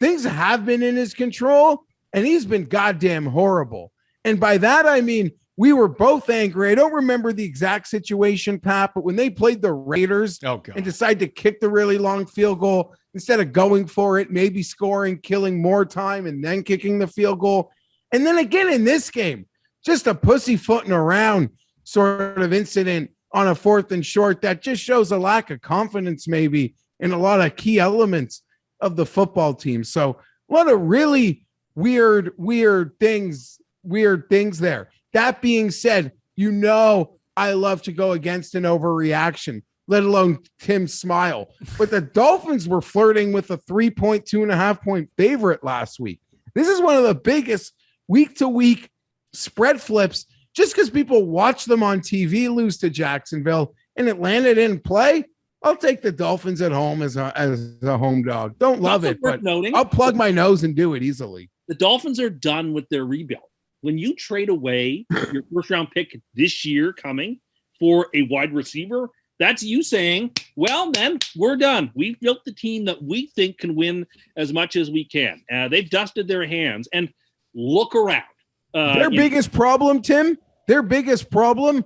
Things have been in his control, and he's been goddamn horrible. And by that, I mean, we were both angry. I don't remember the exact situation, Pat, but when they played the Raiders and decided to kick the really long field goal instead of going for it, maybe scoring, killing more time, and then kicking the field goal. And then again in this game, just a pussyfooting around sort of incident on a 4th and short that just shows a lack of confidence maybe in a lot of key elements of the football team. So a lot of really weird things there. That being said, I love to go against an overreaction, let alone Tim Smile. But the Dolphins were flirting with a 2.5 point favorite last week. This is one of the biggest week-to-week spread flips just because people watch them on TV lose to Jacksonville and Atlanta didn't play. I'll take the Dolphins at home as a home dog. Don't love it, but I'll plug my nose and do it easily. The Dolphins are done with their rebuild. When you trade away your first-round pick this year coming for a wide receiver, that's you saying, well, then we're done. We've built the team that we think can win as much as we can. They've dusted their hands. And look around. Their biggest problem, Tim, and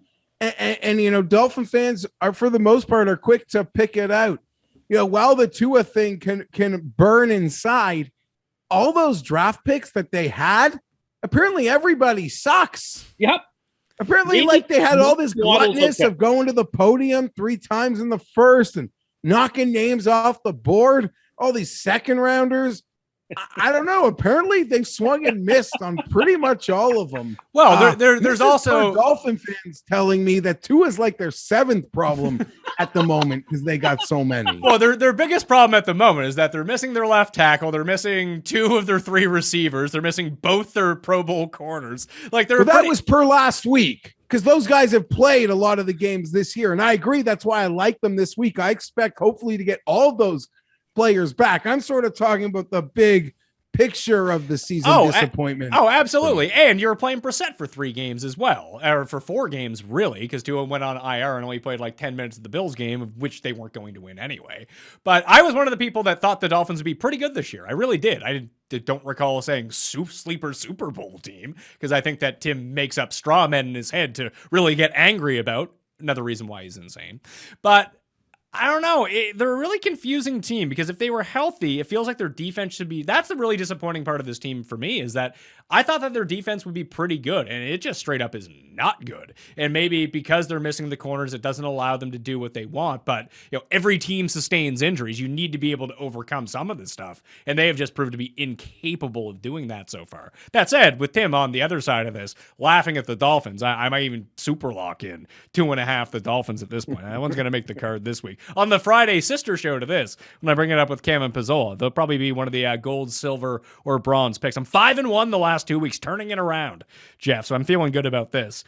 Dolphin fans are, for the most part, are quick to pick it out. While the Tua thing can burn inside, all those draft picks that they had, apparently everybody sucks. Yep. Apparently, they had all this gluttonous of going to the podium 3 times in the first and knocking names off the board. All these second rounders. I don't know. Apparently, they've swung and missed on pretty much all of them. Well, there's also Dolphin fans telling me that Tua is like their 7th problem at the moment because they got so many. Well, their biggest problem at the moment is that they're missing their left tackle. They're missing 2 of their 3 receivers. They're missing both their Pro Bowl corners. That was per last week because those guys have played a lot of the games this year, and I agree. That's why I like them this week. I expect hopefully to get all of those players back. I'm sort of talking about the big picture of the season disappointment. Absolutely. And you're playing Brissett for 3 games as well, or for 4 games, really, because Tua went on IR and only played 10 minutes of the Bills game, which they weren't going to win anyway. But I was one of the people that thought the Dolphins would be pretty good this year. I really did. I don't recall saying sleeper Super Bowl team, because I think that Tim makes up straw men in his head to really get angry about. Another reason why he's insane. But I don't know. They're a really confusing team because if they were healthy, it feels like their defense should be. That's the really disappointing part of this team for me, is that I thought that their defense would be pretty good, and it just straight up is not good. And maybe because they're missing the corners, it doesn't allow them to do what they want. But every team sustains injuries. You need to be able to overcome some of this stuff, and they have just proved to be incapable of doing that so far. That said, with Tim on the other side of this, laughing at the Dolphins, I might even super lock in 2.5 the Dolphins at this point. That one's going to make the card this week. On the Friday sister show to this, when I bring it up with Cam and Pizzola, they'll probably be one of the gold, silver, or bronze picks. I'm 5-1 the last 2 weeks, turning it around, Geoff, so I'm feeling good about this.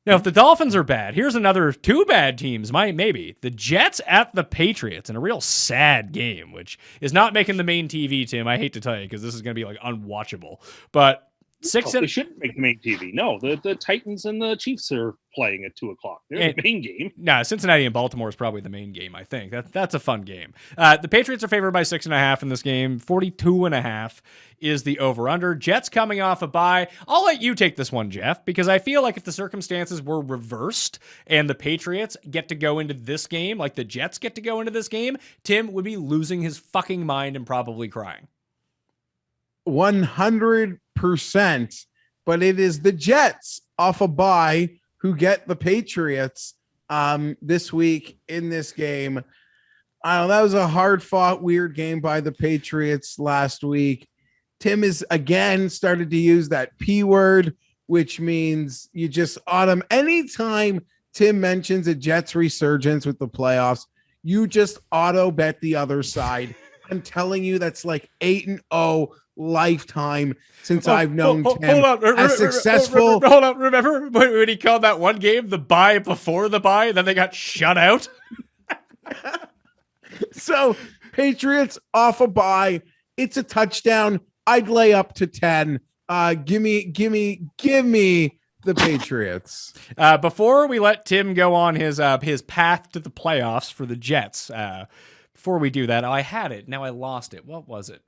Now, if the Dolphins are bad, here's another 2 bad teams, maybe. The Jets at the Patriots in a real sad game, which is not making the main TV, Tim. I hate to tell you, because this is going to be unwatchable. But they shouldn't make the main TV. No, the Titans and the Chiefs are playing at 2:00. They're the main game. No, Cincinnati and Baltimore is probably the main game, I think. That's a fun game. The Patriots are favored by 6.5 in this game. 42.5 is the over-under. Jets coming off a bye. I'll let you take this one, Geoff, because I feel like if the circumstances were reversed and the Patriots get to go into this game like the Jets get to go into this game, Tim would be losing his fucking mind and probably crying. 100%, but it is the Jets off a bye who get the Patriots this week in this game. I don't know, that was a hard-fought, weird game by the Patriots last week. Tim is again started to use that P word, which means you just anytime Tim mentions a Jets resurgence with the playoffs, you just auto bet the other side. I'm telling you, that's 8-0 lifetime since I've known Tim. Hold on. Successful. Hold on. Remember when he called that one game the bye before the bye, then they got shut out? So Patriots off a bye. It's a touchdown. I'd lay up to 10. Give me the Patriots. Before we let Tim go on his path to the playoffs for the Jets, before we do that, I had it. Now I lost it. What was it?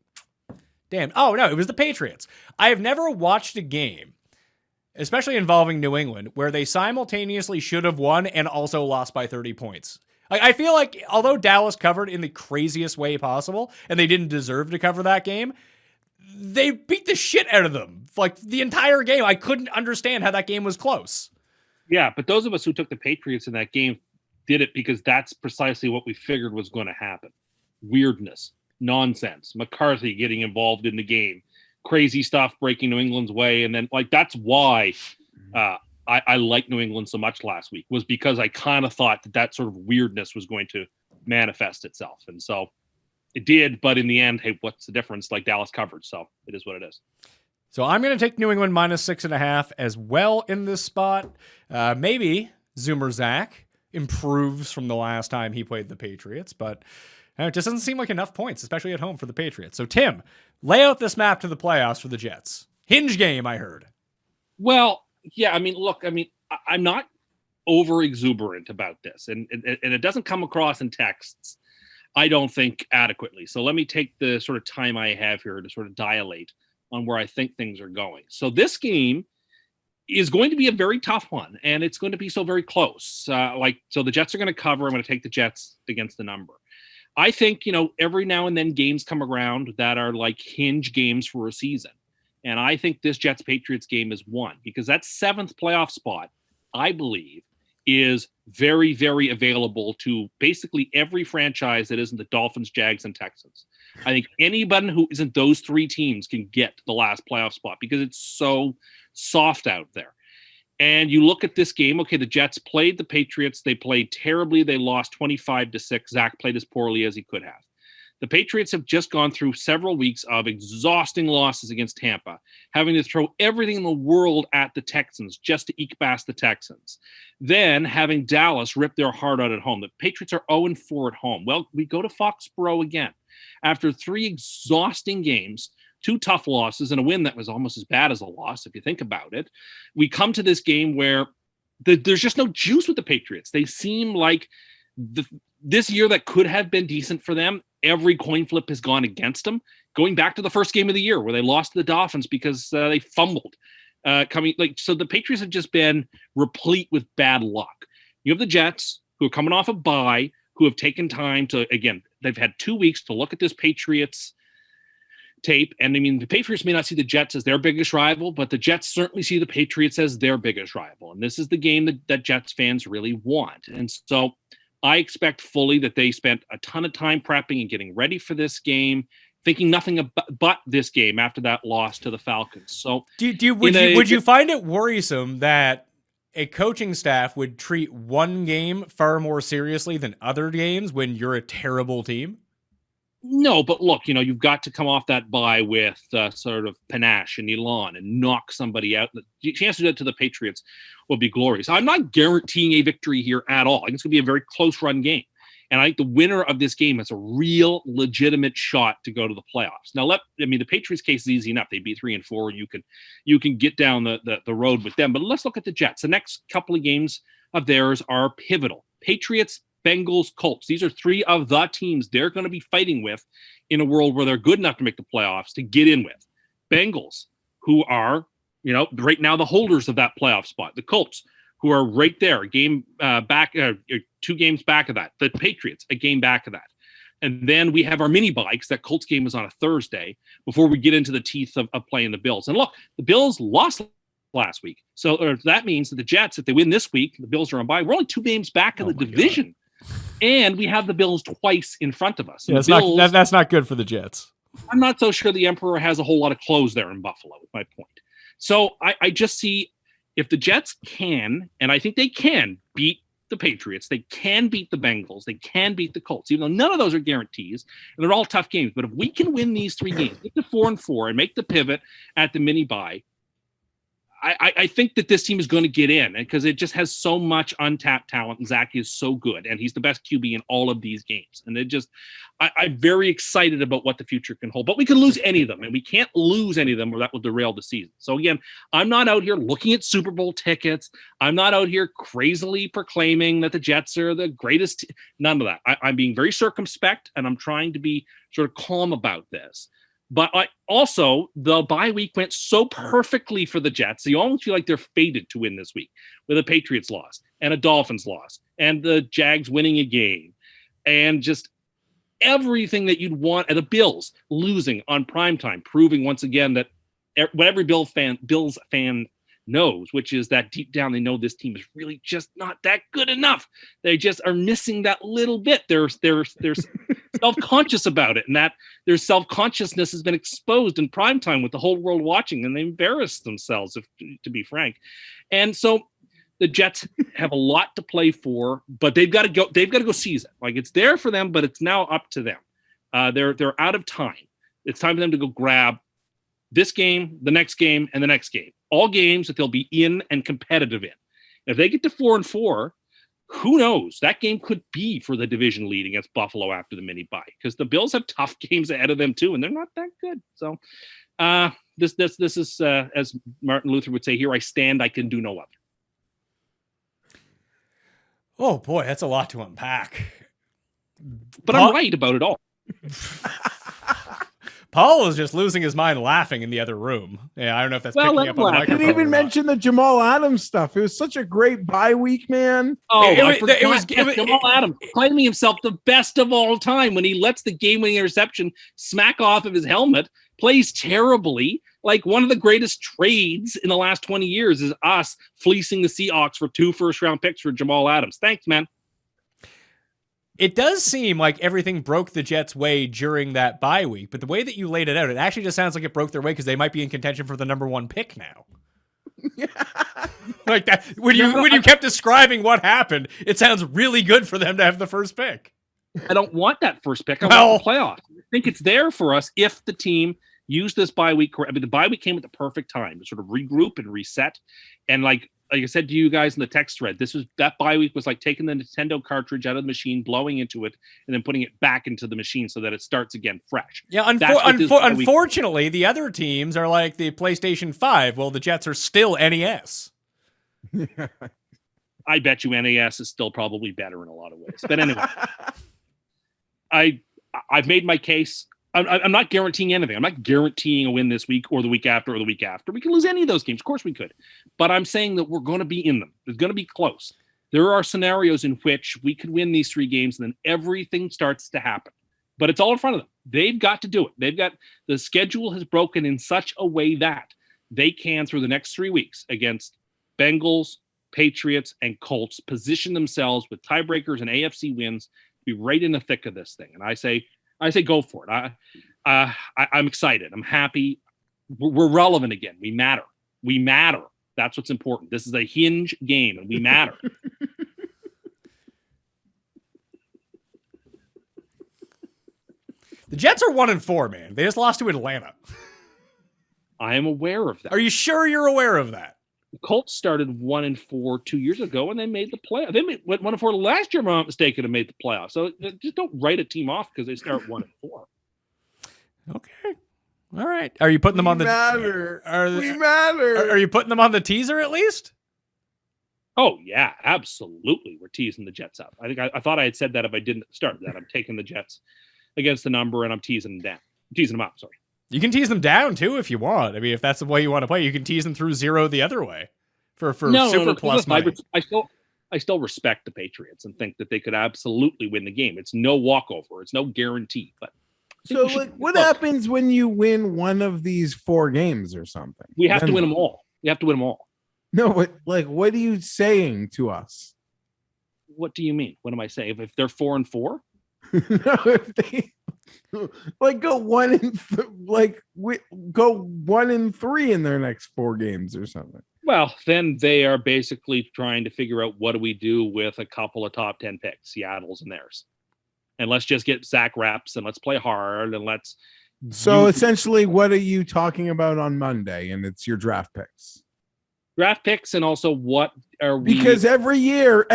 Damn. Oh, no, it was the Patriots. I have never watched a game, especially involving New England, where they simultaneously should have won and also lost by 30 points. I feel like although Dallas covered in the craziest way possible, and they didn't deserve to cover that game, they beat the shit out of them. The entire game, I couldn't understand how that game was close. Yeah, but those of us who took the Patriots in that game did it because that's precisely what we figured was going to happen. weirdness, nonsense, McCarthy getting involved in the game, crazy stuff breaking New England's way. And then like, that's why I liked New England so much last week, was because I kind of thought that sort of weirdness was going to manifest itself. And so it did, but in the end, hey, what's the difference? Like Dallas covered. So it is what it is. So I'm going to take New England -6.5 as well in this spot. Maybe Zoomer Zach improves from the last time he played the Patriots, but it just doesn't seem like enough points, especially at home for the Patriots. So Tim, lay out this map to the playoffs for the Jets. Hinge game, I heard. Well, yeah, I mean, look, I mean, I'm not over exuberant about this, and it doesn't come across in texts, I don't think, adequately. So let me take the sort of time I have here to sort of dilate on where I think things are going. So this game is going to be a very tough one, and it's going to be so very close. So the Jets are going to cover. I'm going to take the Jets against the number. I think, every now and then games come around that are like hinge games for a season. And I think this Jets-Patriots game is one, because that 7th playoff spot, I believe, is very, very available to basically every franchise that isn't the Dolphins, Jags, and Texans. I think anybody who isn't those 3 teams can get the last playoff spot because it's so soft out there. And you look at this game, okay, the Jets played the Patriots. They played terribly. They lost 25-6. Zach played as poorly as he could have. The Patriots have just gone through several weeks of exhausting losses against Tampa, having to throw everything in the world at the Texans just to eke past the Texans. Then having Dallas rip their heart out at home. The Patriots are 0-4 at home. Well, we go to Foxborough again. After 3 exhausting games, 2 tough losses, and a win that was almost as bad as a loss, if you think about it, we come to this game where there's just no juice with the Patriots. They seem like this year that could have been decent for them, every coin flip has gone against them. Going back to the first game of the year where they lost to the Dolphins because they fumbled. So the Patriots have just been replete with bad luck. You have the Jets, who are coming off a bye, who have taken time to, again, they've had 2 weeks to look at this Patriots tape. And I mean, the Patriots may not see the Jets as their biggest rival, but the Jets certainly see the Patriots as their biggest rival. And this is the game that Jets fans really want. And so I expect fully that they spent a ton of time prepping and getting ready for this game, thinking nothing but this game after that loss to the Falcons. So would you find it worrisome that a coaching staff would treat one game far more seriously than other games when you're a terrible team? No, but look, you've got to come off that bye with sort of panache and elan and knock somebody out. The chance to do that to the Patriots will be glorious. I'm not guaranteeing a victory here at all. I think it's going to be a very close run game. And I think the winner of this game has a real legitimate shot to go to the playoffs. Now, the Patriots case is easy enough. They'd be 3-4. You can get down the road with them. But let's look at the Jets. The next couple of games of theirs are pivotal. Patriots, Bengals, Colts. These are 3 of the teams they're going to be fighting with in a world where they're good enough to make the playoffs to get in with. Bengals, who are, right now the holders of that playoff spot. The Colts, who are right there, a game back, 2 games back of that. The Patriots, a game back of that. And then we have our mini bikes. That Colts game is on a Thursday before we get into the teeth of playing the Bills. And look, the Bills lost last week. So that means that the Jets, if they win this week, the Bills are on bye. We're only 2 games back in the division. God. And we have the Bills twice in front of us. Yeah, that's not good for the Jets. I'm not so sure the Emperor has a whole lot of clothes there in Buffalo, is my point. So I just see if the Jets can, and I think they can, beat the Patriots, they can beat the Bengals, they can beat the Colts, even though none of those are guarantees, and they're all tough games. But if we can win these 3 games, get to 4-4 and make the pivot at the mini bye, I think that this team is going to get in because it just has so much untapped talent. And Zach is so good, and he's the best QB in all of these games. And I'm very excited about what the future can hold. But we can lose any of them, and we can't lose any of them, or that will derail the season. So again, I'm not out here looking at Super Bowl tickets. I'm not out here crazily proclaiming that the Jets are the greatest. None of that. I'm being very circumspect, and I'm trying to be sort of calm about this. But the bye week went so perfectly for the Jets. You almost feel like they're fated to win this week with a Patriots loss and a Dolphins loss and the Jags winning a game and just everything that you'd want. And the Bills losing on primetime, proving once again that what every Bills fan knows, which is that deep down they know this team is really just not that good enough. They just are missing that little bit. They're self-conscious about it, and that their self-consciousness has been exposed in primetime with the whole world watching, and they embarrass themselves, to be frank. And so the Jets have a lot to play for, but they've got to go seize it. Like, it's there for them, but it's now up to them. They're out of time. It's time for them to go grab this game, the next game, and the next game. All games that they'll be in and competitive in. If they get to 4-4, who knows? That game could be for the division lead against Buffalo after the mini bye, because the Bills have tough games ahead of them too, and they're not that good. So this is as Martin Luther would say, here I stand, I can do no other. Oh boy, that's a lot to unpack. But I'm right about it all. Paul is just losing his mind laughing in the other room. Yeah, I don't know if that's picking up on the I microphone. didn't even mention the Jamal Adams stuff. It was such a great bye week, man. Oh, it was Jamal Adams claiming himself the best of all time when he lets the game-winning interception smack off of his helmet, plays terribly. Like, one of the greatest trades in the last 20 years is us fleecing the Seahawks for 2 first-round picks for Jamal Adams. Thanks, man. It does seem like everything broke the Jets' way during that bye week, but the way that you laid it out, it actually just sounds like it broke their way because they might be in contention for the number 1 pick now. Like that, when you kept describing what happened, it sounds really good for them to have the first pick. I don't want that first pick. I want the playoff. I think it's there for us if the team used this bye week. I mean, the bye week came at the perfect time to sort of regroup and reset. And like I said to you guys in the text thread, that bye week was like taking the Nintendo cartridge out of the machine, blowing into it, and then putting it back into the machine so that it starts again fresh. Yeah, unfortunately, the other teams are like the PlayStation 5. Well, the Jets are still NES. I bet you NES is still probably better in a lot of ways. But anyway, I've made my case. I'm not guaranteeing anything. I'm not guaranteeing a win this week or the week after or the week after. We could lose any of those games. Of course we could. But I'm saying that we're going to be in them. It's going to be close. There are scenarios in which we could win these 3 games and then everything starts to happen. But it's all in front of them. They've got to do it. The schedule has broken in such a way that they can, through the next 3 weeks against Bengals, Patriots, and Colts, position themselves with tiebreakers and AFC wins, be right in the thick of this thing. And I say go for it. I'm excited. I'm happy. We're relevant again. We matter. We matter. That's what's important. This is a hinge game, and we matter. The Jets are 1-4, man. They just lost to Atlanta. I am aware of that. Are you sure you're aware of that? The Colts started 1-4 2 years wgo, and they made the playoff. They went 1-4 last year, if I'm not mistaken, and made the playoff. So just don't write a team off because they start 1-4. Okay. All right. Are you putting them on the matter? We matter. Are you putting them on the teaser at least? Oh yeah, absolutely. We're teasing the Jets up. I think I thought I had said that if I didn't start that. I'm taking the Jets against the number, and I'm teasing them down. Teasing them up. Sorry. You can tease them down too if you want. I mean, if that's the way you want to play, you can tease them through 0 the other way for super plus money. I still respect the Patriots and think that they could absolutely win the game. It's no walkover. It's no guarantee. But so, what happens when you win one of these 4 games or something? We have to win them all. We have to win them all. No, but what are you saying to us? What do you mean? What am I saying? If they're 4-4? No, if they go 1-3 in their next 4 games or something. Well, then they are basically trying to figure out what do we do with a couple of top 10 picks, Seattle's and theirs. And let's just get Zach reps and let's play hard and let's. So essentially, what are you talking about on Monday? And it's your draft picks. Draft picks, and also what are we? Because every year,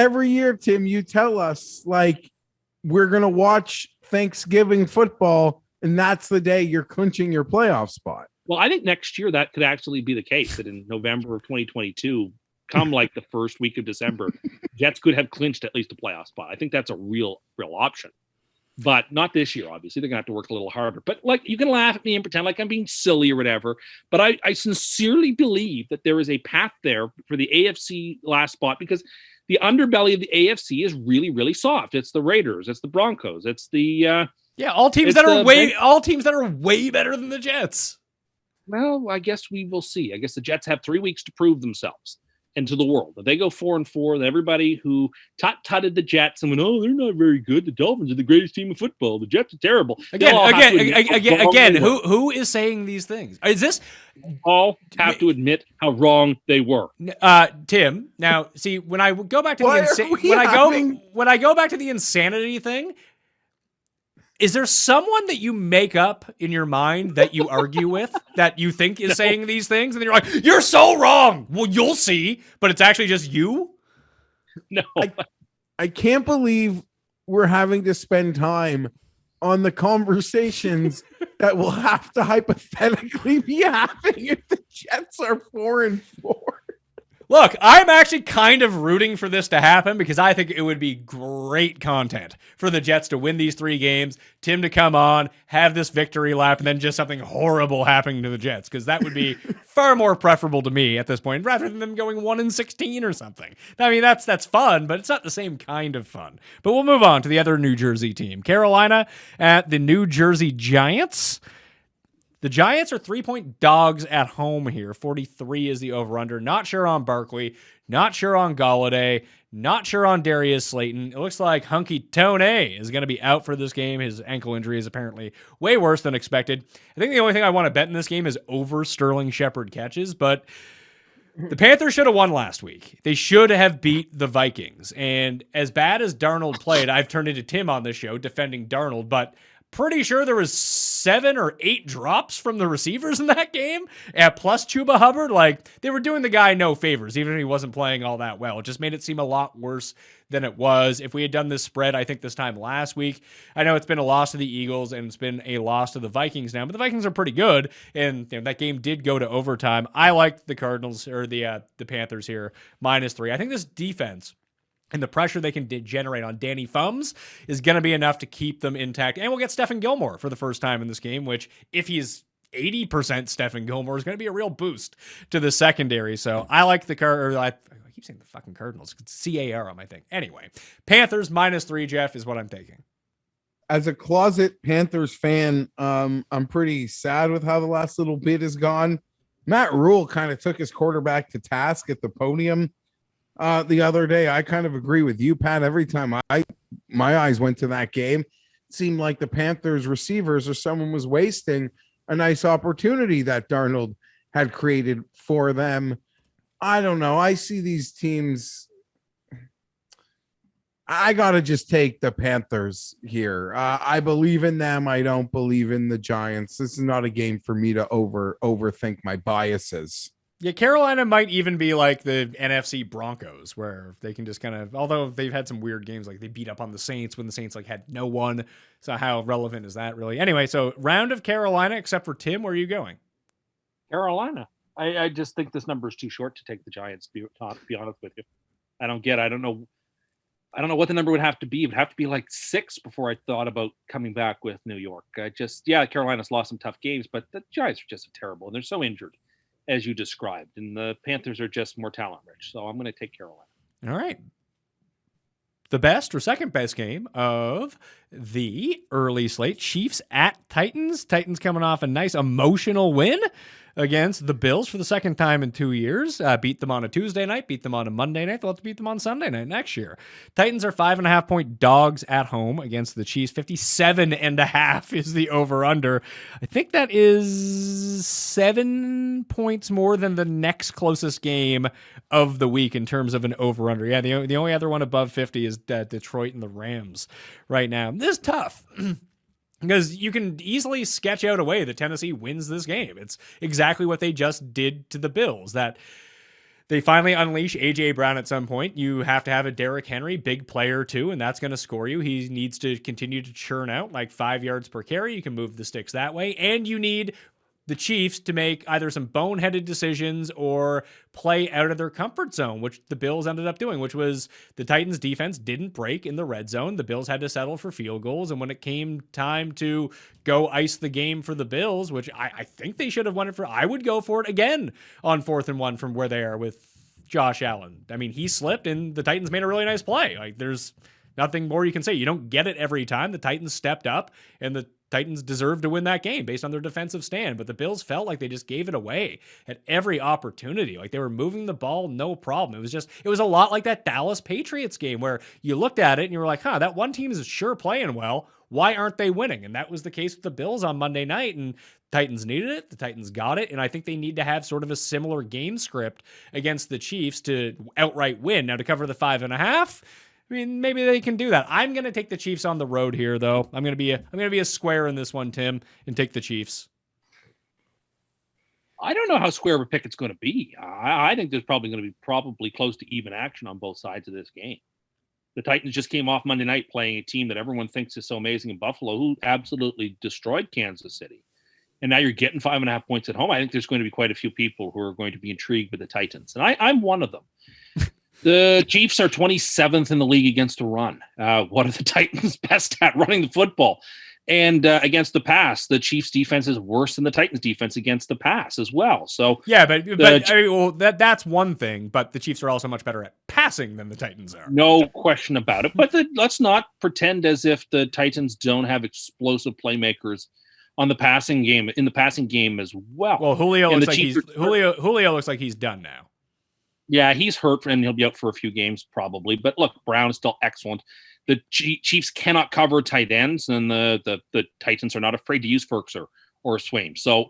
Tim, you tell us like we're gonna watch Thanksgiving football, and that's the day you're clinching your playoff spot. Well, I think next year that could actually be the case. That in November of 2022, come like the first week of December, Jets could have clinched at least a playoff spot. I think that's a real option. But not this year, obviously. They're going to have to work a little harder. But like, you can laugh at me and pretend like I'm being silly or whatever. But I sincerely believe that there is a path there for the AFC last spot, because the underbelly of the AFC is really, really soft. It's the Raiders. It's the Broncos. It's the all teams that are way better than the Jets. Well, I guess we will see. I guess the Jets have 3 weeks to prove themselves and to the world. If they go 4-4, then everybody who tutted the Jets and went, "Oh, they're not very good. The Dolphins are the greatest team of football. The Jets are terrible." Again, who is saying these things? Is this all have to admit how wrong they were? Tim? Now, see, when I go back to Why when I go back to the insanity thing, is there someone that you make up in your mind that you argue with that you think is saying these things? And then you're like, "You're so wrong." Well, you'll see, but it's actually just you. No. I can't believe we're having to spend time on the conversations that will have to hypothetically be happening if the Jets are 4-4. Look, I'm actually kind of rooting for this to happen because I think it would be great content for the Jets to win these 3 games, Tim to come on, have this victory lap, and then just something horrible happening to the Jets, because that would be far more preferable to me at this point, rather than them going 1-16 or something. I mean, that's fun, but it's not the same kind of fun. But we'll move on to the other New Jersey team. Carolina at the New Jersey Giants. The Giants are 3-point dogs at home here. 43 is the over-under. Not sure on Barkley. Not sure on Golladay. Not sure on Darius Slayton. It looks like Hunky Tone is going to be out for this game. His ankle injury is apparently way worse than expected. I think the only thing I want to bet in this game is over Sterling Shepard catches, but the Panthers should have won last week. They should have beat the Vikings. And as bad as Darnold played, I've turned into Tim on this show defending Darnold, but pretty sure there was 7 or 8 drops from the receivers in that game, plus Chuba Hubbard. Like, they were doing the guy no favors, even if he wasn't playing all that well. It just made it seem a lot worse than it was. If we had done this spread, I think this time last week, I know it's been a loss to the Eagles and it's been a loss to the Vikings now, but the Vikings are pretty good, and that game did go to overtime. I liked the Cardinals, or the Panthers here, -3. I think this defense and the pressure they can generate on Danny Fums is going to be enough to keep them intact. And we'll get Stephen Gilmore for the first time in this game, which, if he's 80% Stephen Gilmore, is going to be a real boost to the secondary. So I like the I keep saying the fucking Cardinals. It's CAR, I think. Anyway, Panthers -3, Geoff, is what I'm taking. As a closet Panthers fan, I'm pretty sad with how the last little bit has gone. Matt Rule kind of took his quarterback to task at the podium the other day. I kind of agree with you, Pat. Every time my eyes went to that game, it seemed like the Panthers receivers or someone was wasting a nice opportunity that Darnold had created for them. I don't know. I see these teams. I got to just take the Panthers here. I believe in them. I don't believe in the Giants. This is not a game for me to overthink my biases. Yeah, Carolina might even be like the NFC Broncos, where they can just kind of, although they've had some weird games, like they beat up on the Saints when the Saints had no one. So how relevant is that really? Anyway, so round of Carolina, except for Tim, where are you going? Carolina. I just think this number is too short to take the Giants, to be honest with you. I don't know what the number would have to be. It would have to be like 6 before I thought about coming back with New York. Carolina's lost some tough games, but the Giants are just terrible, and they're so injured, as you described, and the Panthers are just more talent rich. So I'm going to take Carolina. All right. The best or second best game of the early slate, Chiefs at Titans. Titans coming off a nice emotional win against the Bills for the second time in 2 years. Beat them on a Tuesday night, beat them on a Monday night. They'll have to beat them on Sunday night next year. Titans are 5.5-point dogs at home against the Chiefs. 57.5 is the over-under. I think that is 7 points more than the next closest game of the week in terms of an over-under. Yeah, the only other one above 50 is Detroit and the Rams right now. This is tough. Because you can easily sketch out a way that Tennessee wins this game. It's exactly what they just did to the Bills, that they finally unleash A.J. Brown at some point. You have to have a Derrick Henry, big player too, and that's going to score you. He needs to continue to churn out like 5 yards per carry. You can move the sticks that way. And you need the Chiefs to make either some boneheaded decisions or play out of their comfort zone, which the Bills ended up doing, which was the Titans defense didn't break in the red zone. The Bills had to settle for field goals. And when it came time to go ice the game for the Bills, which I think they should have won it for, I would go for it again on 4th and 1 from where they are with Josh Allen. I mean, he slipped and the Titans made a really nice play. Like, there's nothing more you can say. You don't get it every time. The Titans stepped up and the Titans deserved to win that game based on their defensive stand, but the Bills felt like they just gave it away at every opportunity. Like they were moving the ball, no problem. It was a lot like that Dallas Patriots game where you looked at it and you were like, that one team is sure playing well. Why aren't they winning? And that was the case with the Bills on Monday night, and Titans needed it. The Titans got it. And I think they need to have sort of a similar game script against the Chiefs to outright win. Now to cover the 5.5, I mean, maybe they can do that. I'm going to take the Chiefs on the road here, though. I'm going to be a square in this one, Tim, and take the Chiefs. I don't know how square of a pick it's going to be. I think there's probably going to be close to even action on both sides of this game. The Titans just came off Monday night playing a team that everyone thinks is so amazing in Buffalo, who absolutely destroyed Kansas City. And now you're getting 5.5 points at home. I think there's going to be quite a few people who are going to be intrigued with the Titans. And I'm one of them. The Chiefs are 27th in the league against the run. What are the Titans best at? Running the football. And against the pass, the Chiefs defense is worse than the Titans defense against the pass as well. So yeah, but that's one thing. But the Chiefs are also much better at passing than the Titans are. No question about it. But let's not pretend as if the Titans don't have explosive playmakers on the passing game in the passing game as well. Well, Julio looks like he's done now. Yeah, he's hurt and he'll be out for a few games probably. But look, Brown is still excellent. The Chiefs cannot cover tight ends, and the Titans are not afraid to use Ferkser or Swaim. So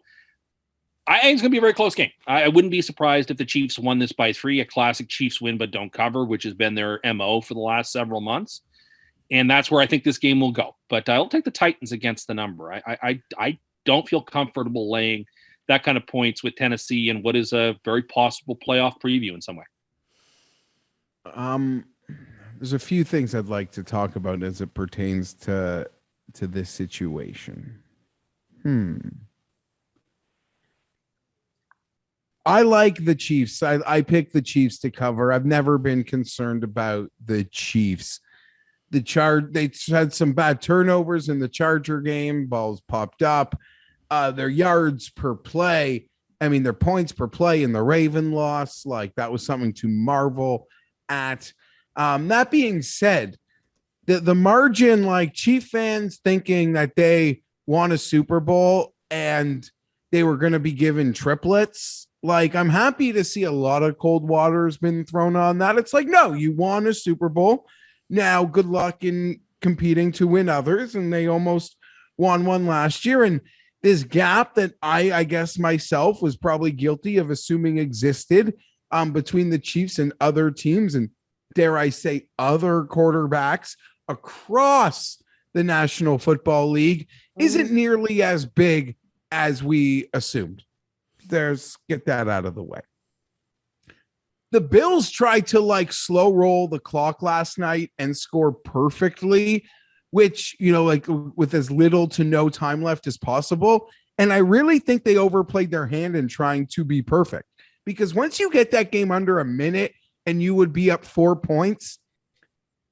I think it's going to be a very close game. I wouldn't be surprised if the Chiefs won this by 3, a classic Chiefs win but don't cover, which has been their MO for the last several months. And that's where I think this game will go. But I'll take the Titans against the number. I don't feel comfortable laying that kind of points with Tennessee and what is a very possible playoff preview in some way. There's a few things I'd like to talk about as it pertains to this situation. I like the Chiefs. I picked the Chiefs to cover. I've never been concerned about the Chiefs. They had some bad turnovers in the Charger game. Balls popped up. Their yards per play, their points per play in the Raven loss, like that was something to marvel at. That being said, the margin, like Chief fans thinking that they won a Super Bowl and they were going to be given triplets. Like, I'm happy to see a lot of cold water has been thrown on that. It's like, no, you won a Super Bowl. Now, good luck in competing to win others. And they almost won one last year. And this gap that I guess myself was probably guilty of assuming existed between the Chiefs and other teams, and dare I say other quarterbacks across the National Football League, isn't nearly as big as we assumed. Get that out of the way. The Bills tried to slow roll the clock last night and score perfectly, which, with as little to no time left as possible. And I really think they overplayed their hand in trying to be perfect, because once you get that game under a minute and you would be up 4 points,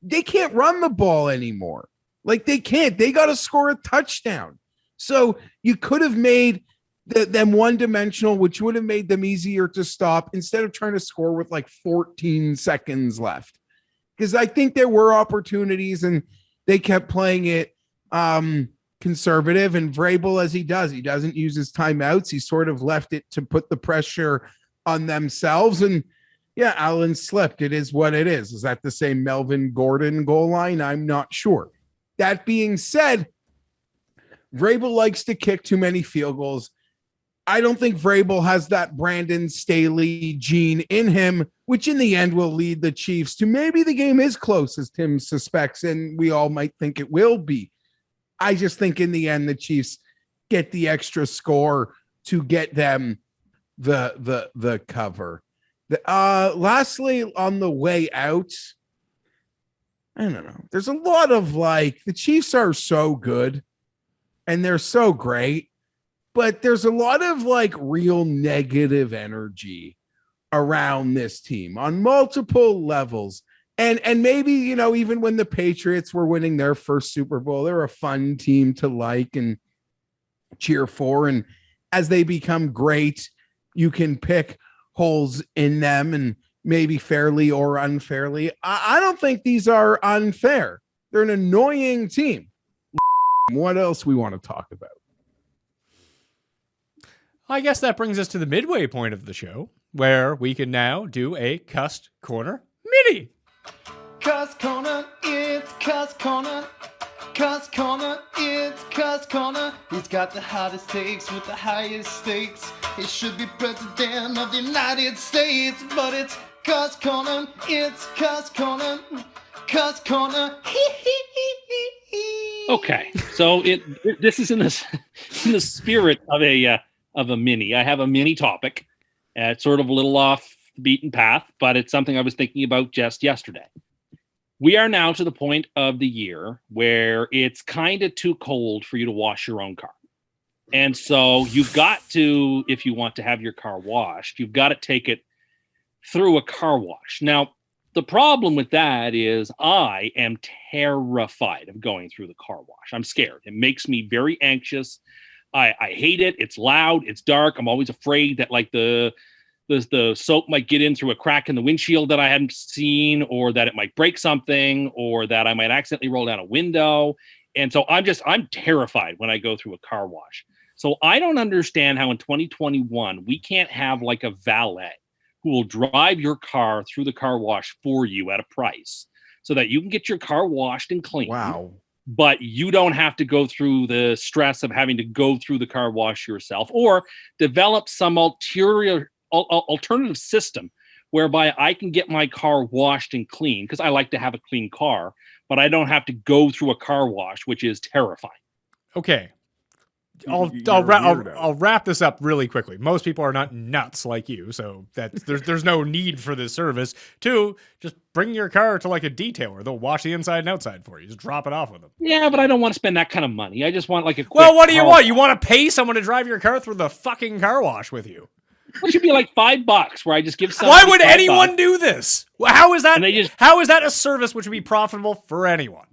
they can't run the ball anymore. They can't. They got to score a touchdown. So you could have made them one-dimensional, which would have made them easier to stop instead of trying to score with 14 seconds left. Because I think there were opportunities and they kept playing it conservative, and Vrabel, as he doesn't use his timeouts. He sort of left it to put the pressure on themselves. And yeah, Allen slipped. It is what it is. Is that the same Melvin Gordon goal line? I'm not sure. That being said, Vrabel likes to kick too many field goals. I don't think Vrabel has that Brandon Staley gene in him, which in the end will lead the Chiefs to maybe the game is close, as Tim suspects, and we all might think it will be. I just think in the end, the Chiefs get the extra score to get them the cover. Lastly, on the way out, I don't know. There's a lot of the Chiefs are so good and they're so great, but there's a lot of real negative energy around this team on multiple levels. And maybe, even when the Patriots were winning their first Super Bowl, they're a fun team to like and cheer for. And as they become great, you can pick holes in them, and maybe fairly or unfairly. I don't think these are unfair. They're an annoying team. What else we want to talk about? I guess that brings us to the midway point of the show, where we can now do a Cust Corner mini. Cust Corner, it's Cust Corner. Cust Corner, it's Cust Corner. He's got the hottest takes with the highest stakes. He should be president of the United States, but it's Cust Corner, it's Cust Corner. Cust Corner. Okay, so this is in the spirit of a mini. I have a mini topic. It's sort of a little off the beaten path, but it's something I was thinking about just yesterday. We are now to the point of the year where it's kind of too cold for you to wash your own car. And so you've got to, if you want to have your car washed, you've got to take it through a car wash. Now, the problem with that is I am terrified of going through the car wash. I'm scared. It makes me very anxious. I hate it. It's loud. It's dark. I'm always afraid that like the soap might get in through a crack in the windshield that I hadn't seen, or that it might break something, or that I might accidentally roll down a window. And so I'm terrified when I go through a car wash. So I don't understand how in 2021 we can't have like a valet who will drive your car through the car wash for you at a price so that you can get your car washed and cleaned. Wow. But you don't have to go through the stress of having to go through the car wash yourself, or develop some alternative system whereby I can get my car washed and clean, because I like to have a clean car, but I don't have to go through a car wash, which is terrifying. Okay. I'll wrap this up really quickly. Most people are not nuts like you, so there's no need for this service. 2, just bring your car to like a detailer. They'll wash the inside and outside for you. Just drop it off with them. Yeah, but I don't want to spend that kind of money. I just want like a quick. Well, what do you want? You want to pay someone to drive your car through the fucking car wash with you? It should be like $5 where I just give somebody. Why would anyone do this? How is that? And How is that a service which would be profitable for anyone?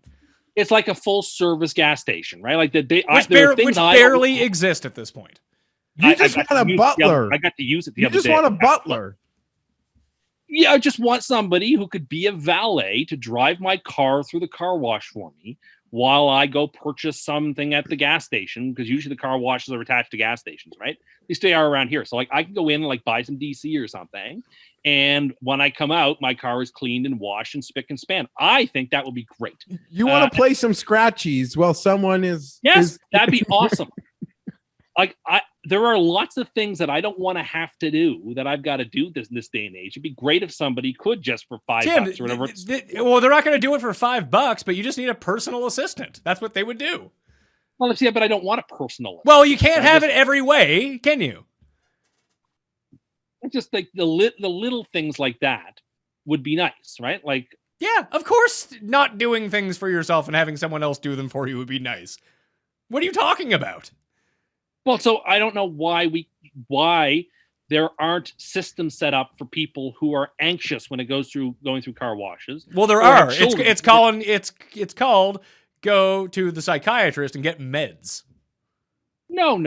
It's like a full service gas station, right? Like which barely exist at this point. You just want a butler. I got to use it the You other just day. want a butler. Yeah, I just want somebody who could be a valet to drive my car through the car wash for me while I go purchase something at the gas station, because usually the car washes are attached to gas stations, right? At least they are around here. So like I can go in and like buy some DC or something, and when I come out, my car is cleaned and washed and spick and span. I think that would be great. You want to play some scratchies while someone is... Yes, that'd be awesome. Like there are lots of things that I don't want to have to do that I've got to do this day and age. It'd be great if somebody could just for $5 or whatever. Well, they're not going to do it for $5, but you just need a personal assistant. That's what they would do. Well, yeah, but I don't want a personal. Well, you can't have it every way, can you? It's just like the little things like that would be nice, right? Like, yeah, of course, not doing things for yourself and having someone else do them for you would be nice. What are you talking about? Well, so I don't know why there aren't systems set up for people who are anxious when it goes through going through car washes. Well, there are. It's called go to the psychiatrist and get meds. No.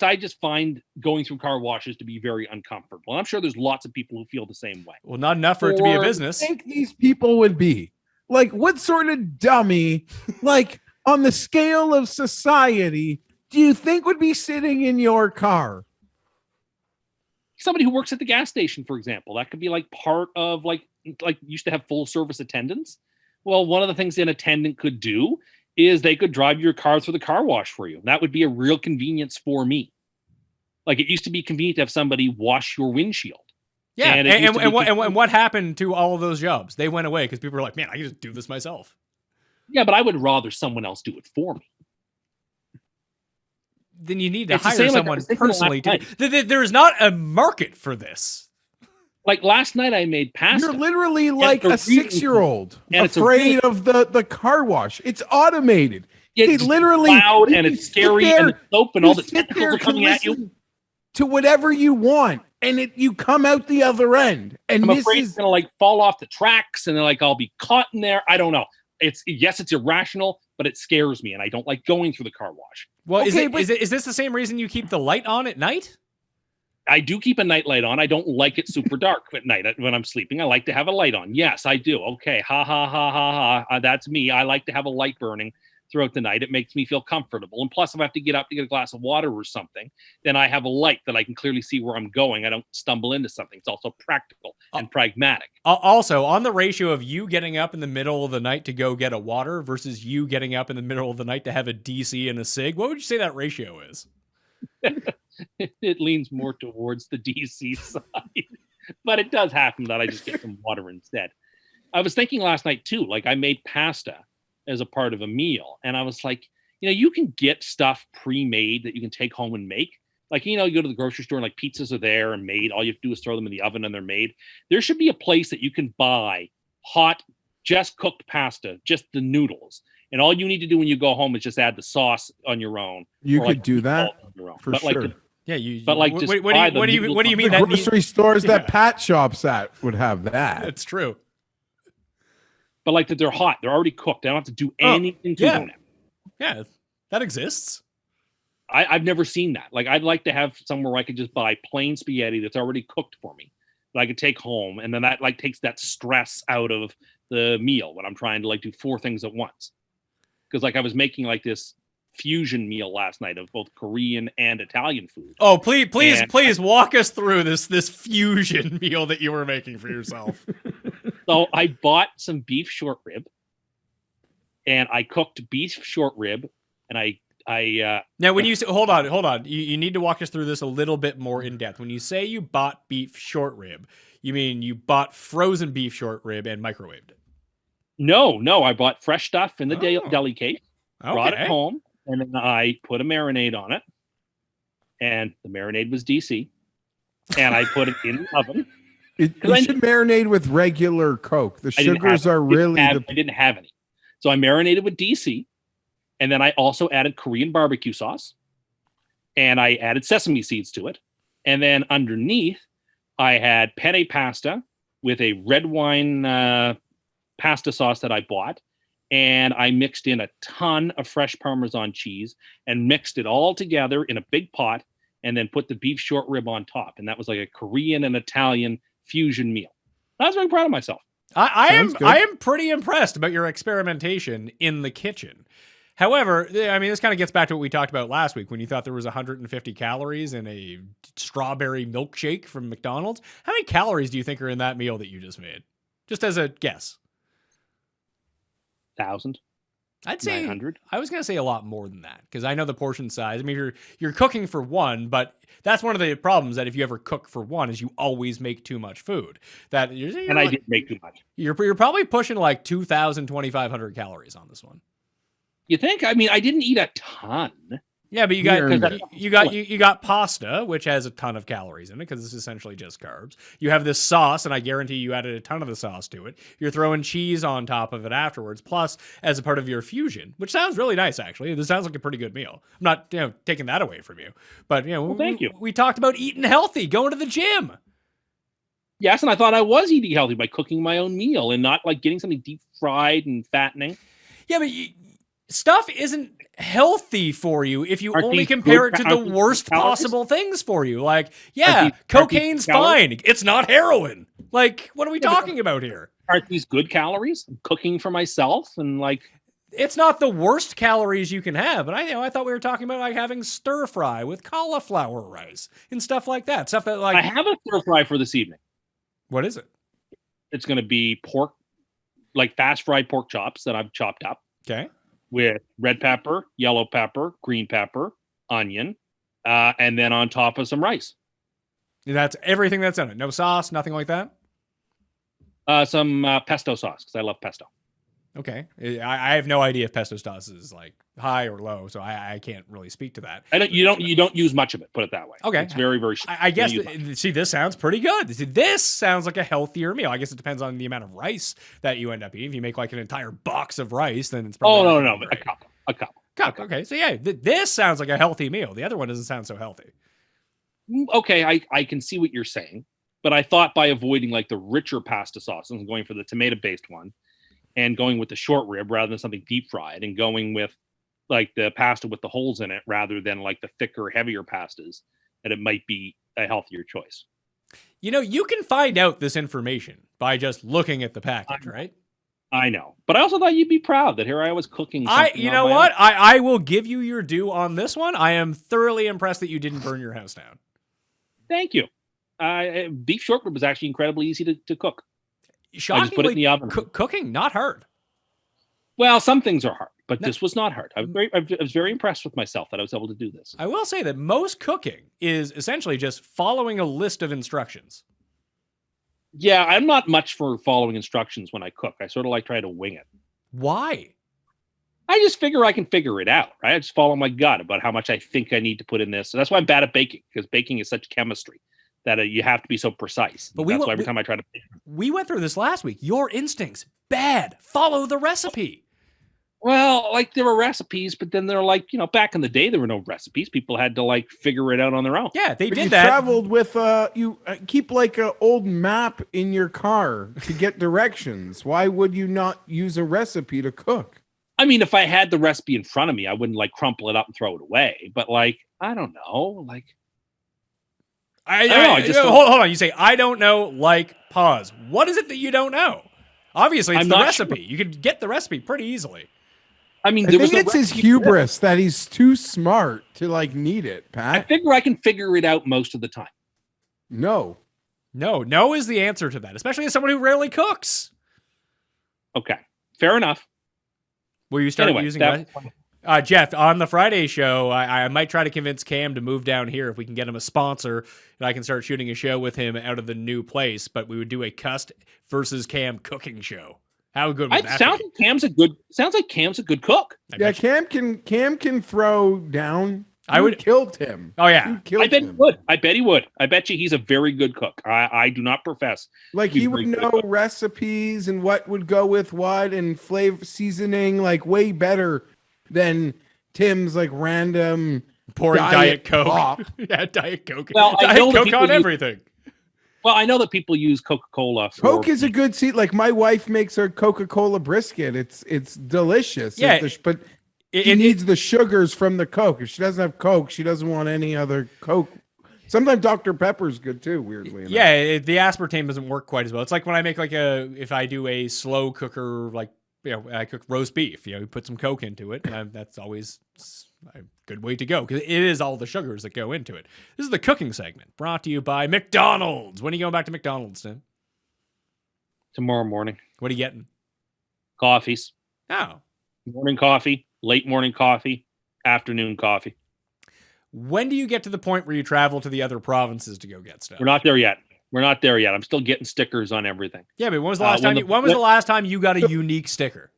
I just find going through car washes to be very uncomfortable. I'm sure there's lots of people who feel the same way. Well, not enough for it to be a business. I think these people would be like, what sort of dummy, like on the scale of society, do you think would be sitting in your car? Somebody who works at the gas station, for example, that could be like part of like used to have full service attendants. Well, one of the things an attendant could do is they could drive your car through the car wash for you. That would be a real convenience for me. Like it used to be convenient to have somebody wash your windshield. Yeah, and what happened to all of those jobs? They went away because people were like, man, I can just do this myself. Yeah, but I would rather someone else do it for me. Then you need to hire someone personally. There is not a market for this. Like last night I made pasta. You're literally like a 6-year-old afraid of the car wash. It's automated. It's literally loud and it's scary and it's soap and all the tentacles are coming at you. To whatever you want, and you come out the other end. And I'm afraid it's gonna like fall off the tracks, and then like I'll be caught in there. I don't know. It's irrational, but it scares me, and I don't like going through the car wash. Well, is this the same reason you keep the light on at night? I do keep a night light on. I don't like it super dark at night when I'm sleeping. I like to have a light on. Yes, I do. Okay, ha. That's me. I like to have a light burning throughout the night. It makes me feel comfortable. And plus, if I have to get up to get a glass of water or something, then I have a light that I can clearly see where I'm going. I don't stumble into something. It's also practical and pragmatic. Also, on the ratio of you getting up in the middle of the night to go get a water versus you getting up in the middle of the night to have a DC and a cig, what would you say that ratio is? It leans more towards the DC side. But it does happen that I just get some water instead. I was thinking last night too, like I made pasta as a part of a meal. And I was like, you can get stuff pre-made that you can take home and make. Like, you go to the grocery store and like pizzas are there and made. All you have to do is throw them in the oven and they're made. There should be a place that you can buy hot, just cooked pasta, just the noodles. And all you need to do when you go home is just add the sauce on your own. You could do that for sure. Yeah, you. But like, what do you mean? The grocery stores that Pat shops at would have that. It's true. But like that, they're hot. They're already cooked. I don't have to do anything to them. Yeah, that exists. I've never seen that. Like, I'd like to have somewhere where I could just buy plain spaghetti that's already cooked for me that I could take home, and then that like takes that stress out of the meal when I'm trying to like do 4 things at once. Because like I was making like this fusion meal last night of both Korean and Italian food. Oh, please walk us through this fusion meal that you were making for yourself. So I bought some beef short rib, and I cooked beef short rib, and I now when you say hold on, you need to walk us through this a little bit more in depth. When you say you bought beef short rib, you mean you bought frozen beef short rib and microwaved it? No, I bought fresh stuff in the deli case, brought it home, and then I put a marinade on it, and the marinade was DC, and I put it in the oven. You should marinate with regular Coke. The sugars are really I didn't have any. So I marinated with DC, and then I also added Korean barbecue sauce, and I added sesame seeds to it. And then underneath, I had penne pasta with a red wine pasta sauce that I bought, and I mixed in a ton of fresh Parmesan cheese and mixed it all together in a big pot, and then put the beef short rib on top. And that was like a Korean and Italian fusion meal. I was very proud of myself. I am pretty impressed about your experimentation in the kitchen. However, I mean, this kind of gets back to what we talked about last week when you thought there was 150 calories in a strawberry milkshake from McDonald's. How many calories do you think are in that meal that you just made? Just as a guess. 1,000. I'd say 900. I was gonna say a lot more than that because I know the portion size. I mean, you're cooking for one, but that's one of the problems that if you ever cook for one is you always make too much food. That you're I didn't make too much. You're probably pushing like 2,000, 2,500 calories on this one. You think? I mean, I didn't eat a ton. Yeah, but you got pasta, which has a ton of calories in it because it's essentially just carbs. You have this sauce, and I guarantee you added a ton of the sauce to it. You're throwing cheese on top of it afterwards, plus as a part of your fusion, which sounds really nice, actually. This sounds like a pretty good meal. I'm not taking that away from you. But, thank you. We talked about eating healthy, going to the gym. Yes, and I thought I was eating healthy by cooking my own meal and not like getting something deep fried and fattening. Yeah, but stuff isn't healthy for you if you only compare it to the worst possible things for you. Like, cocaine's fine. It's not heroin. Like, what are we talking about here? Aren't these good calories? I'm cooking for myself and like... It's not the worst calories you can have, but I thought we were talking about like having stir fry with cauliflower rice and stuff like that. Stuff that like... I have a stir fry for this evening. What is it? It's going to be pork, like fast fried pork chops that I've chopped up. Okay. With red pepper, yellow pepper, green pepper, onion, and then on top of some rice. That's everything that's in it. No sauce, nothing like that? Some pesto sauce, because I love pesto. Okay. I have no idea if pesto sauce is like high or low, so I can't really speak to that. You don't use much of it, put it that way. Okay. It's very, very I guess, see, this sounds pretty good. See, this sounds like a healthier meal. I guess it depends on the amount of rice that you end up eating. If you make like an entire box of rice, then it's probably... Oh, no, a cup. Okay, so yeah, this sounds like a healthy meal. The other one doesn't sound so healthy. Okay, I can see what you're saying, but I thought by avoiding like the richer pasta sauce and going for the tomato-based one, and going with the short rib rather than something deep fried, and going with like the pasta with the holes in it rather than like the thicker, heavier pastas, that it might be a healthier choice. You can find out this information by just looking at the package, right? I know, but I also thought you'd be proud that here I was cooking. You know what? I will give you your due on this one. I am thoroughly impressed that you didn't burn your house down. Thank you. Beef short rib was actually incredibly easy to cook. Shockingly, I just put it in the oven. Cooking, not hard. Well, some things are hard, but this was not hard. I was very impressed with myself that I was able to do this. I will say that most cooking is essentially just following a list of instructions. Yeah, I'm not much for following instructions when I cook. I sort of like try to wing it. Why? I just figure I can figure it out, right? I just follow my gut about how much I think I need to put in this. So that's why I'm bad at baking, because baking is such chemistry that you have to be so precise. But that's why every time I try to bake. We went through this last week. Your instincts, bad. Follow the recipe. Well, like there were recipes, but then they're like, back in the day, there were no recipes. People had to like figure it out on their own. Yeah, they did you that. Traveled with you keep like an old map in your car to get directions. Why would you not use a recipe to cook? I mean, if I had the recipe in front of me, I wouldn't like crumple it up and throw it away. But like, I don't know. Like, I don't know. Hold on. You say, I don't know, like, pause. What is it that you don't know? Obviously, it's the recipe. Sure. You could get the recipe pretty easily. I mean, I think it's his hubris that he's too smart to like need it, Pat. I figure I can figure it out most of the time. No is the answer to that, especially as someone who rarely cooks. Okay, fair enough. Will you start using Geoff, on the Friday show, I might try to convince Cam to move down here if we can get him a sponsor, and I can start shooting a show with him out of the new place. But we would do a Cust versus Cam cooking show. How good would that sounds be? Sounds like Cam's a good cook. Cam can throw down. I would killed him. Oh yeah, I bet he would. I bet he would. I bet you he's a very good cook. I do not profess. Like he would know recipes and what would go with what and flavor seasoning like way better than Tim's like random pouring Diet Coke. Yeah, Diet Coke. Well, Diet Coke on everything. Well, I know that people use Coca-Cola. Coke is a good seat. Like my wife makes her Coca-Cola brisket. It's delicious. Yeah, but it needs the sugars from the Coke. If she doesn't have Coke, she doesn't want any other Coke. Sometimes Dr. Pepper's good too. Weirdly enough. Yeah, the aspartame doesn't work quite as well. It's like when I make if I do a slow cooker, like I cook roast beef. You put some Coke into it, and that's always a good way to go because it is all the sugars that go into it. This is the cooking segment brought to you by McDonald's. When are you going back to McDonald's, Tim? Tomorrow morning. What are you getting? Coffees. Oh. Morning coffee, late morning coffee, afternoon coffee. When do you get to the point where you travel to the other provinces to go get stuff? We're not there yet. I'm still getting stickers on everything. Yeah, but when was the last time? When was the last time you got a unique sticker?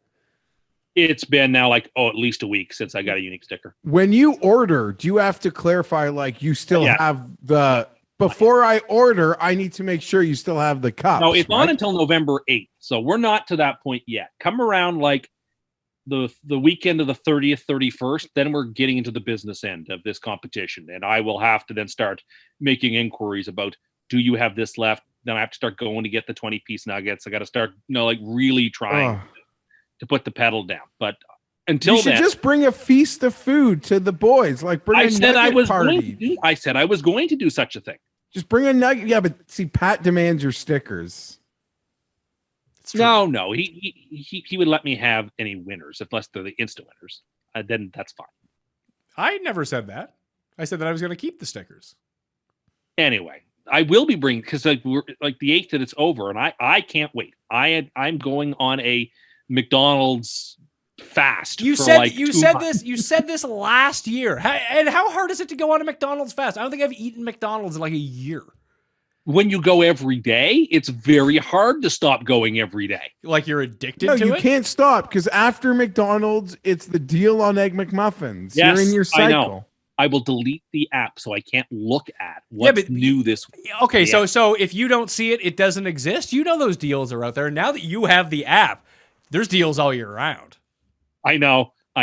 It's been now at least a week since I got a unique sticker. When you order, do you have to clarify like you still have the before I order, I need to make sure you still have the cups. No, it's right? on until November 8th. So we're not to that point yet. Come around like the weekend of the 30th, 31st, then we're getting into the business end of this competition. And I will have to then start making inquiries about, do you have this left? Then I have to start going to get the 20-piece nuggets. I got to start, really trying to put the pedal down. But until then, just bring a feast of food to the boys. Like bring I a said I was party. going to do such a thing. Just bring a nugget. Yeah, but see, Pat demands your stickers. No, he would let me have any winners unless they're the instant winners. Then that's fine. I never said that. I said that I was going to keep the stickers. Anyway, I will be bringing because we're like the 8th that it's over, and I can't wait. I'm going on a McDonald's fast. You said this last year. And how hard is it to go on a McDonald's fast? I don't think I've eaten McDonald's in like a year. When you go every day, it's very hard to stop going every day. Like you're addicted to it? No, you can't stop because after McDonald's, it's the deal on Egg McMuffins. Yes, you're in your cycle. I know. I will delete the app so I can't look at what's new this week. Okay, so if you don't see it, it doesn't exist. You know those deals are out there. Now that you have the app, there's deals all year round. I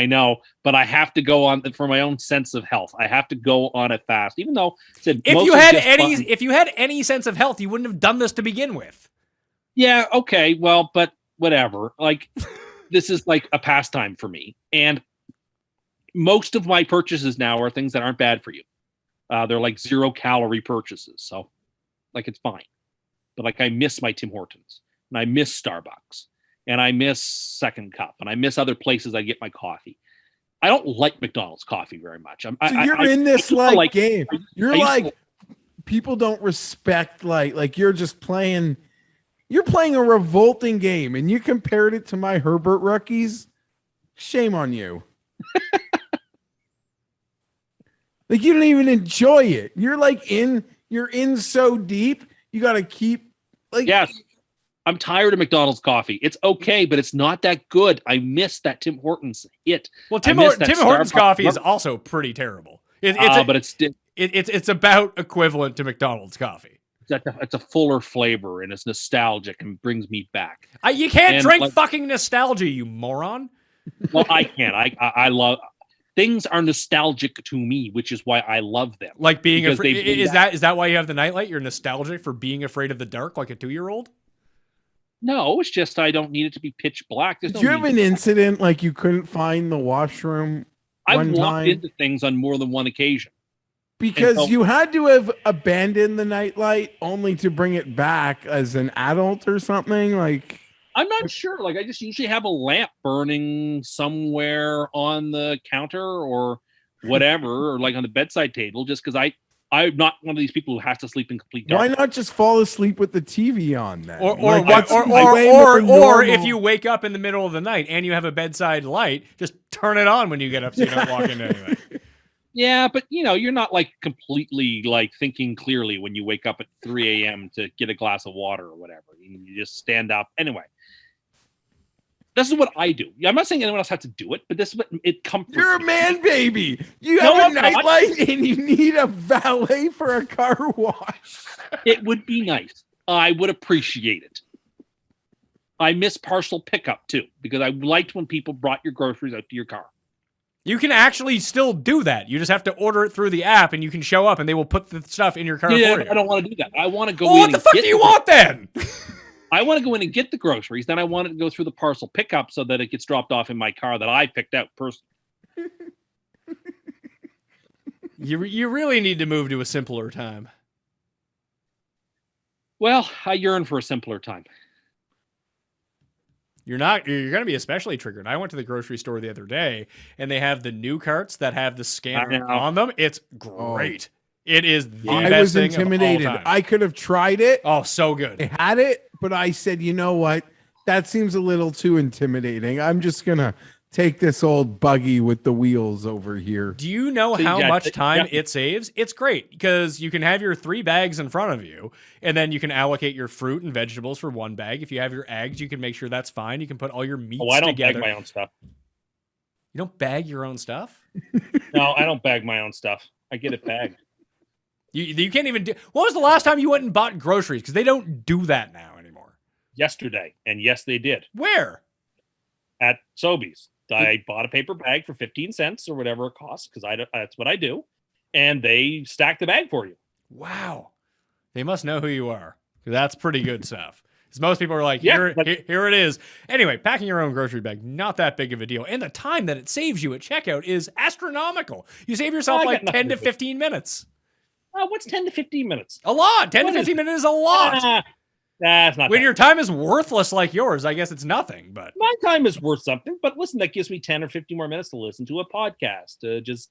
know, but I have to go on for my own sense of health. I have to go on it fast, even though if you had any sense of health, you wouldn't have done this to begin with. Yeah, okay, well, but whatever. Like this is like a pastime for me, and most of my purchases now are things that aren't bad for you. They're like 0-calorie purchases, so like it's fine. But like I miss my Tim Hortons and I miss Starbucks. and I miss Second Cup, and I miss other places I get my coffee. I don't like McDonald's coffee very much. So you're in this game. You're like people don't respect like you're just playing. You're playing a revolting game, and you compared it to my Herbert rookies. Shame on you. Like you don't even enjoy it. You're in so deep. You got to keep like. Yes, I'm tired of McDonald's coffee. It's okay, but it's not that good. I miss that Tim Hortons hit. Well, Tim Hortons coffee is also pretty terrible. But it's about equivalent to McDonald's coffee. It's a fuller flavor and it's nostalgic and brings me back. You can't drink fucking nostalgia, you moron. Well, I can't. I love things are nostalgic to me, which is why I love them. Like being afraid. Is that why you have the nightlight? You're nostalgic for being afraid of the dark, like a 2-year-old? No, it's just I don't need it to be pitch black. Did you have an incident like you couldn't find the washroom? I've walked into things on more than one occasion. Because you had to have abandoned the nightlight only to bring it back as an adult or something like. I'm not sure. Like I just usually have a lamp burning somewhere on the counter or whatever, or like on the bedside table, just because I'm not one of these people who has to sleep in complete dark. Why not just fall asleep with the TV on then? Or if you wake up in the middle of the night and you have a bedside light, just turn it on when you get up so you don't walk into anything. Yeah, but you're not like completely like thinking clearly when you wake up at 3 a.m. to get a glass of water or whatever. You just stand up. Anyway, this is what I do. I'm not saying anyone else has to do it, but this is what it comforts me. You're a man, baby. You have a nightlight and you need a valet for a car wash. It would be nice. I would appreciate it. I miss parcel pickup too, because I liked when people brought your groceries out to your car. You can actually still do that. You just have to order it through the app, and you can show up, and they will put the stuff in your car for you. I don't want to do that. I want to go in. What the fuck do you want then? I want to go in and get the groceries. Then I want it to go through the parcel pickup so that it gets dropped off in my car that I picked out personally. You really need to move to a simpler time. Well, I yearn for a simpler time. You're going to be especially triggered. I went to the grocery store the other day, and they have the new carts that have the scanner on them. It's great. It is the best thing of all time. I was intimidated. I could have tried it. Oh, so good. I had it, but I said, you know what? That seems a little too intimidating. I'm just going to take this old buggy with the wheels over here. Do you know how much time it saves? It's great because you can have your 3 bags in front of you, and then you can allocate your fruit and vegetables for 1 bag. If you have your eggs, you can make sure that's fine. You can put all your meats together. I don't bag my own stuff. You don't bag your own stuff? No, I don't bag my own stuff. I get it bagged. You can't even do. When was the last time you went and bought groceries? Because they don't do that now anymore. Yesterday, and yes, they did. Where? At Sobeys. I bought a paper bag for 15 cents or whatever it costs because that's what I do. And they stack the bag for you. Wow. They must know who you are. That's pretty good stuff. Because most people are like, here it is. Anyway, packing your own grocery bag, not that big of a deal. And the time that it saves you at checkout is astronomical. You save yourself like 10 to 15 minutes. What's 10 to 15 minutes? A lot. 10 to 15 minutes is a lot. That's not when your time is worthless like yours, I guess it's nothing. But my time is worth something. But listen, that gives me 10 or 15 more minutes to listen to a podcast, to just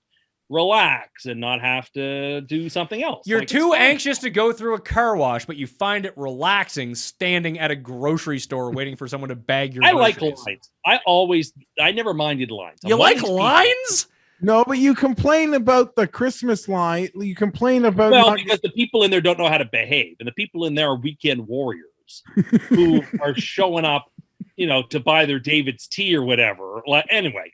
relax and not have to do something else. You're too anxious to go through a car wash, but you find it relaxing standing at a grocery store waiting for someone to bag your groceries. I like lines. I never minded lines. You like lines? No, but you complain about the Christmas line. You complain about because the people in there don't know how to behave, and the people in there are weekend warriors who are showing up, to buy their David's tea or whatever. Anyway,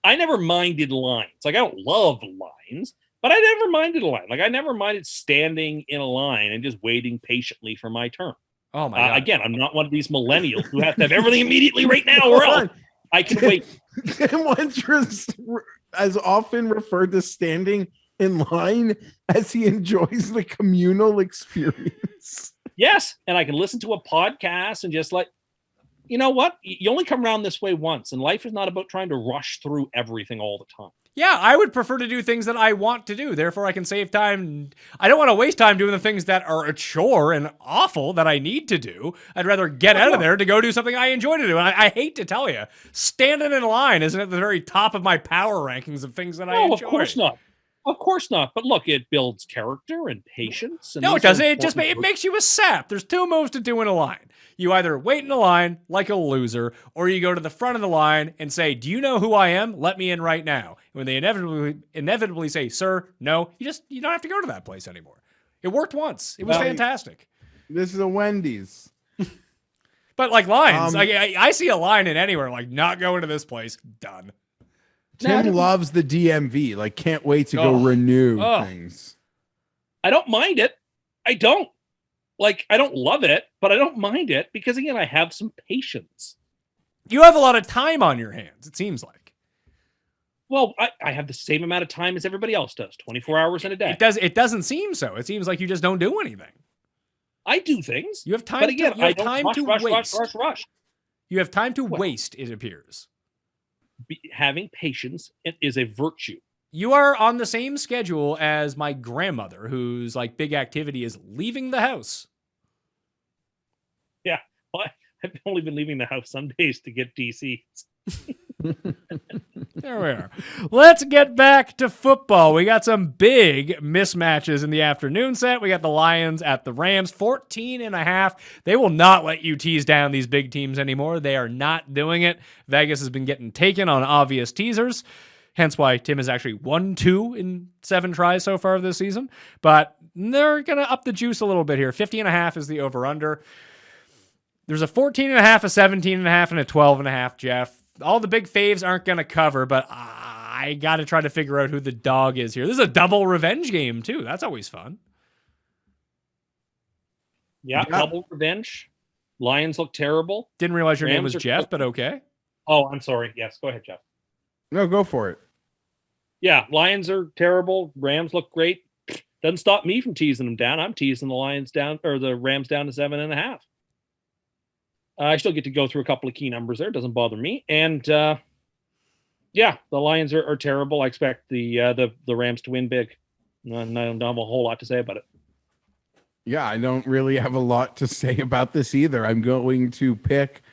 I never minded lines. Like I don't love lines, but I never minded a line. Like I never minded standing in a line and just waiting patiently for my turn. Oh my God! Again, I'm not one of these millennials who have to have everything immediately right now, or else I can wait. Once you're as often referred to standing in line as he enjoys the communal experience. Yes, and I can listen to a podcast and just you know what? You only come around this way once, and life is not about trying to rush through everything all the time. Yeah, I would prefer to do things that I want to do. Therefore, I can save time. I don't want to waste time doing the things that are a chore and awful that I need to do. I'd rather get out of there to go do something I enjoy to do. And I hate to tell you, standing in line isn't at the very top of my power rankings of things that I enjoy. Of course not. Of course not. But look, it builds character and patience. And No, it doesn't. It makes you a sap. There's two moves to do in a line. You either wait in a line like a loser, or you go to the front of the line and say, "Do you know who I am? Let me in right now." And when they inevitably say, "Sir, no," you don't have to go to that place anymore. It worked once. It was fantastic. This is a Wendy's. But like lines, I see a line in anywhere, like not going to this place. Done. Tim loves the DMV. Like, can't wait to go renew things. I don't mind it. I don't. Like, I don't love it, but I don't mind it because, again, I have some patience. You have a lot of time on your hands, it seems like. Well, I have the same amount of time as everybody else does, 24 hours in a day. It doesn't seem so. It seems like you just don't do anything. I do things. You have time. But again, you have time to waste. Rush. You have time to waste, it appears. Having patience is a virtue. You are on the same schedule as my grandmother, whose like big activity is leaving the house. Yeah, well, I've only been leaving the house some days to get DC. There we are. Let's get back to football. We got some big mismatches in the afternoon set. We got the Lions at the Rams, 14.5. They will not let you tease down these big teams anymore. They are not doing it. Vegas has been getting taken on obvious teasers. Hence why Tim has actually won 2 in 7 tries so far this season. But they're going to up the juice a little bit here. 50.5 is the over-under. There's a 14.5, a 17.5, and a 12.5, Geoff. All the big faves aren't going to cover, but I got to try to figure out who the dog is here. This is a double revenge game, too. That's always fun. Yeah, double revenge. Lions look terrible. Didn't realize your name was Geoff, but okay. Oh, I'm sorry. Yes, go ahead, Geoff. No, go for it. Yeah, Lions are terrible. Rams look great. Doesn't stop me from teasing them down. I'm teasing the Lions down, or the Rams down to 7.5. I still get to go through a couple of key numbers there. It doesn't bother me. And yeah, the Lions are terrible. I expect the Rams to win big. I don't have a whole lot to say about it. Yeah, I don't really have a lot to say about this either. I'm going to pick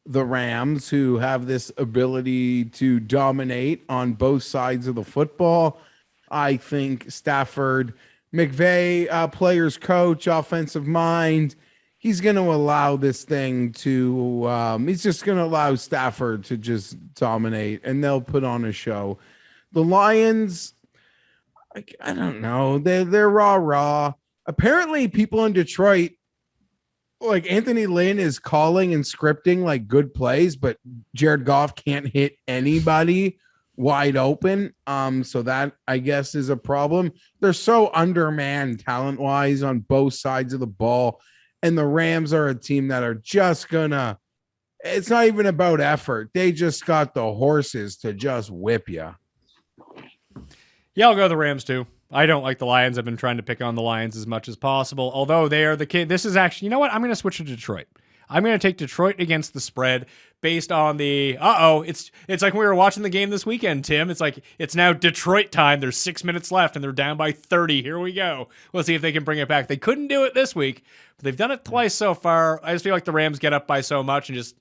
the Rams, who have this ability to dominate on both sides of the football. I think Stafford, McVay, players coach, offensive mind, he's going to allow this thing to he's just going to allow Stafford to just dominate, and they'll put on a show. The Lions, I don't know. They're raw. Apparently people in Detroit, like Anthony Lynn, is calling and scripting like good plays, but Jared Goff can't hit anybody wide open. So that, I guess, is a problem. They're so undermanned talent-wise on both sides of the ball. And the Rams are a team that are just gonna, it's not even about effort. They just got the horses to just whip you. Yeah, I'll go the Rams too. I don't like the Lions. I've been trying to pick on the Lions as much as possible. Although they are the kid. This is actually, you know what? I'm going to switch to Detroit. I'm going to take Detroit against the spread based on the, it's like we were watching the game this weekend, Tim. It's like, it's now Detroit time. There's 6 minutes left and they're down by 30. Here we go. Let's see if they can bring it back. They couldn't do it this week, but they've done it twice so far. I just feel like the Rams get up by so much and just,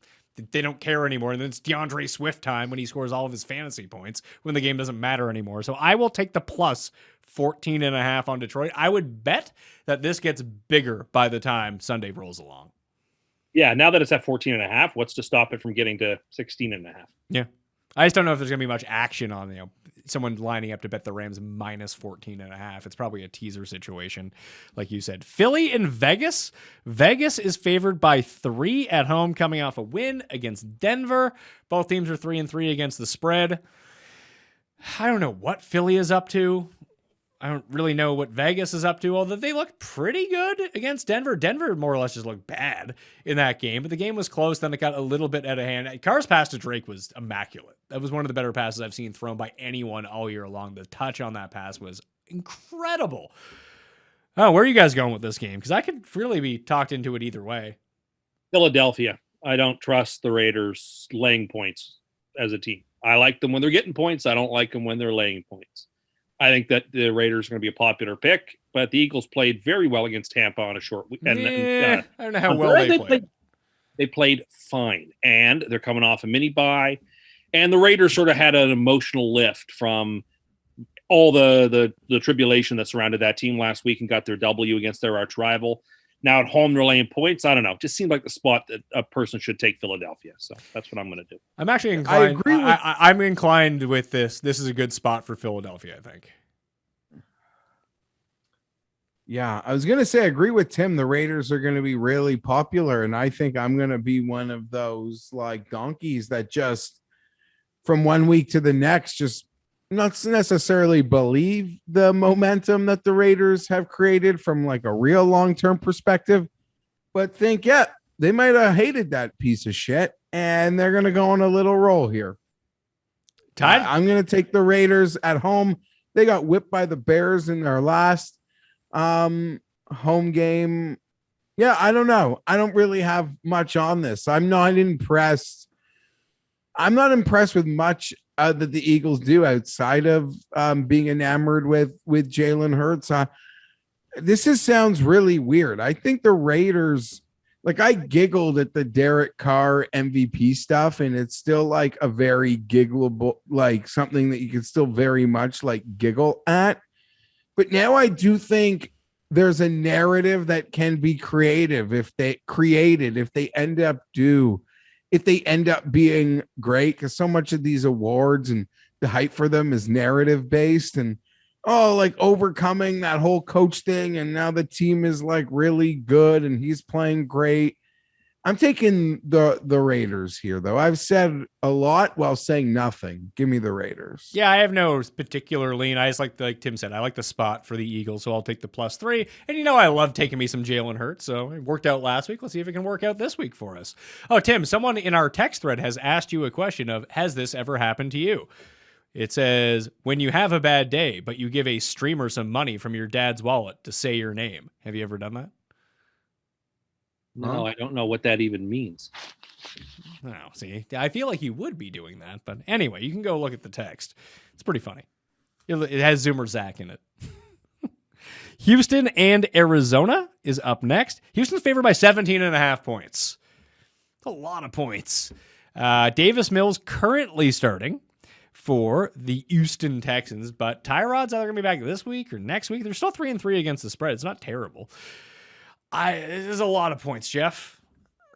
they don't care anymore. And then it's DeAndre Swift time when he scores all of his fantasy points when the game doesn't matter anymore. So I will take the plus 14.5 on Detroit. I would bet that this gets bigger by the time Sunday rolls along. Yeah, now that it's at 14.5, what's to stop it from getting to 16.5? Yeah. I just don't know if there's going to be much action on, someone lining up to bet the Rams minus 14.5. It's probably a teaser situation, like you said. Philly and Vegas. Vegas is favored by 3 at home, coming off a win against Denver. Both teams are 3-3 against the spread. I don't know what Philly is up to. I don't really know what Vegas is up to, although they look pretty good against Denver. Denver more or less just looked bad in that game, but the game was close. Then it got a little bit out of hand. Carr's pass to Drake was immaculate. That was one of the better passes I've seen thrown by anyone all year long. The touch on that pass was incredible. Oh, where are you guys going with this game? Because I could really be talked into it either way. Philadelphia. I don't trust the Raiders laying points as a team. I like them when they're getting points. I don't like them when they're laying points. I think that the Raiders are going to be a popular pick, but the Eagles played very well against Tampa on a short week. I don't know how well they played. They played fine, and they're coming off a mini bye, and the Raiders sort of had an emotional lift from all the tribulation that surrounded that team last week and got their W against their arch rival. Now at home, they're laying points. I don't know. It just seemed like the spot that a person should take Philadelphia. So that's what I'm going to do. I'm actually inclined. I'm inclined with this. This is a good spot for Philadelphia, I think. Yeah, I was going to say, I agree with Tim. The Raiders are going to be really popular, and I think I'm going to be one of those like donkeys that just from one week to the next just not necessarily believe the momentum that the Raiders have created from like a real long-term perspective, but think, yeah, they might have hated that piece of shit, and they're going to go on a little roll here. Todd? I'm going to take the Raiders at home. They got whipped by the Bears in their last home game. Yeah, I don't know. I don't really have much on this. I'm not impressed with much that the Eagles do outside of being enamored with Jalen Hurts. Sounds really weird. I think the Raiders, like, I giggled at the Derek Carr MVP stuff, and it's still like a very giggleable, like something that you can still very much like giggle at. But now I do think there's a narrative that can be creative if they end up being great, because so much of these awards and the hype for them is narrative based, and like overcoming that whole coach thing, and now the team is like really good and he's playing great. I'm taking the Raiders here, though. I've said a lot while saying nothing. Give me the Raiders. Yeah, I have no particular lean. I just like Tim said, I like the spot for the Eagles, so I'll take the +3. And I love taking me some Jalen Hurts, so it worked out last week. Let's see if it can work out this week for us. Oh, Tim, someone in our text thread has asked you a question of, has this ever happened to you? It says, when you have a bad day, but you give a streamer some money from your dad's wallet to say your name. Have you ever done that? No, I don't know what that even means. Oh, see, I feel like you would be doing that, but anyway, you can go look at the text. It's pretty funny. It has Zoomer Zach in it. Houston and Arizona is up next. Houston's favored by 17.5 points. A lot of points. Davis Mills currently starting for the Houston Texans, but Tyrod's either going to be back this week or next week. They're still 3-3 against the spread. It's not terrible. There's a lot of points, Geoff.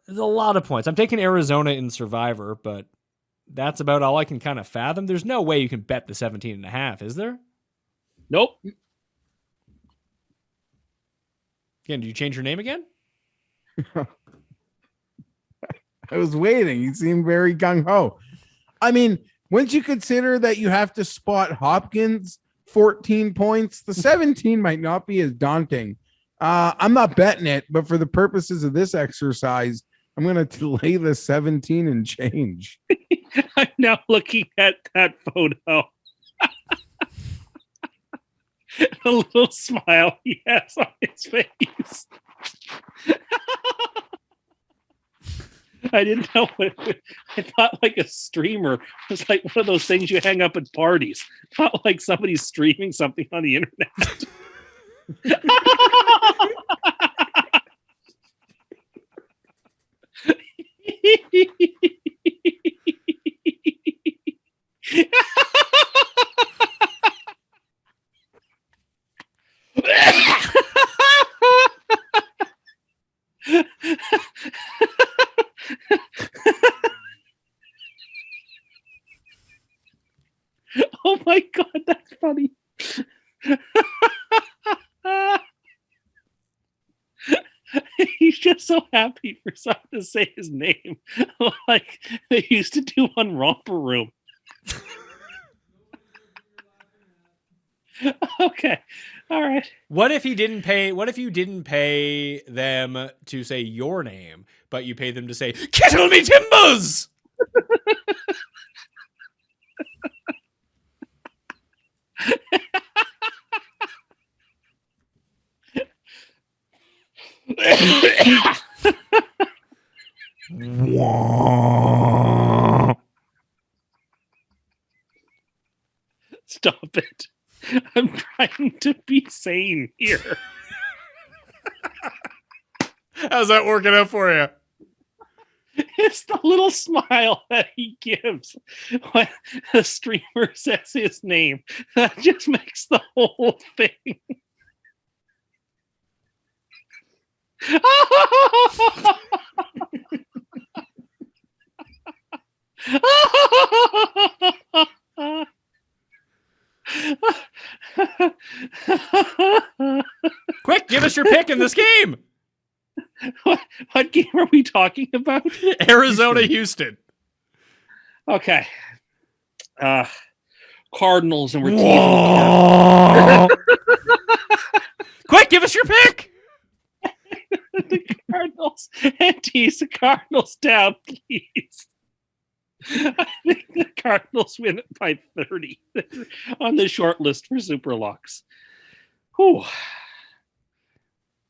There's a lot of points. I'm taking Arizona in Survivor, but that's about all I can kind of fathom. There's no way you can bet the 17.5, is there? Nope. Again, do you change your name again? I was waiting. You seem very gung-ho. I mean, once you consider that you have to spot Hopkins 14 points, the 17 might not be as daunting. I'm not betting it, but for the purposes of this exercise, I'm going to delay the 17 and change. I'm now looking at that photo. A little smile he has on his face. I didn't know what I thought. Like a streamer was like one of those things you hang up at parties. Not like somebody's streaming something on the internet. Oh my God, that's funny. He's just so happy for someone to say his name, like they used to do on Romper Room. Okay, all right. What if you didn't pay them to say your name, but you paid them to say "Kettle me timbers"? insane here. How's that working out for you? It's the little smile that he gives when the streamer says his name. That just makes the whole thing. Quick, give us your pick in this game. What game are we talking about? Arizona, Houston. Okay. Cardinals, and we're teasing Whoa. Quick, give us your pick. the Cardinals and tease the Cardinals down, please. I think the Cardinals win it by 30 on the short list for Superlocks. Whew.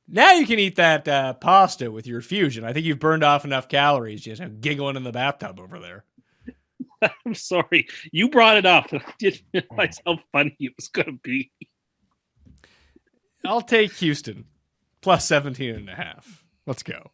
Now you can eat that pasta with your fusion. I think you've burned off enough calories just giggling in the bathtub over there. I'm sorry. You brought it up. I didn't realize how funny it was going to be. I'll take Houston plus 17.5. Let's go.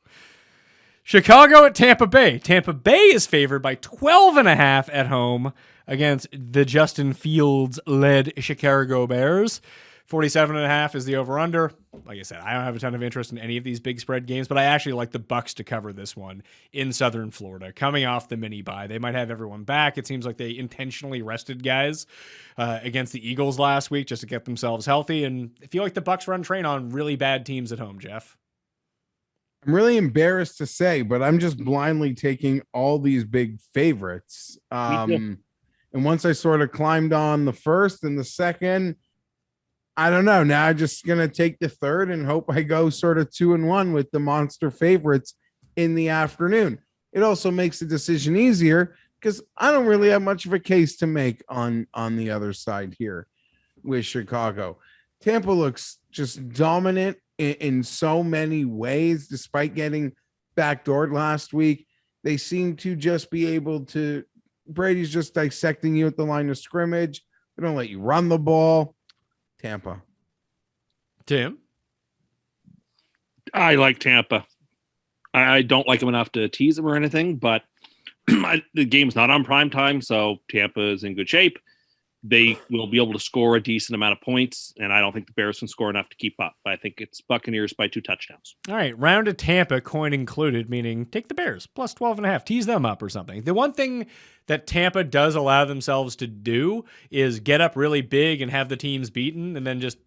Chicago at Tampa Bay. Tampa Bay is favored by 12.5 at home against the Justin Fields-led Chicago Bears. 47.5 is the over-under. Like I said, I don't have a ton of interest in any of these big spread games, but I actually like the Bucs to cover this one in Southern Florida. Coming off the mini-bye, they might have everyone back. It seems like they intentionally rested guys against the Eagles last week just to get themselves healthy, and I feel like the Bucs run train on really bad teams at home, Geoff. I'm really embarrassed to say, but I'm just blindly taking all these big favorites. And once I sort of climbed on the first and the second, I don't know. Now I'm just going to take the third and hope I go sort of 2-1 with the monster favorites in the afternoon. It also makes the decision easier because I don't really have much of a case to make on the other side here with Chicago. Tampa looks just dominant in so many ways, despite getting backdoored last week. They seem to just be able to, Brady's just dissecting you at the line of scrimmage. They don't let you run the ball. Tampa. Tim? I like Tampa. I don't like them enough to tease them or anything, but the game's not on prime time, so Tampa is in good shape. They will be able to score a decent amount of points, and I don't think the Bears can score enough to keep up. But I think it's Buccaneers by 2 touchdowns. All right, round to Tampa, coin included, meaning take the Bears, plus 12.5, tease them up or something. The one thing that Tampa does allow themselves to do is get up really big and have the teams beaten, and then just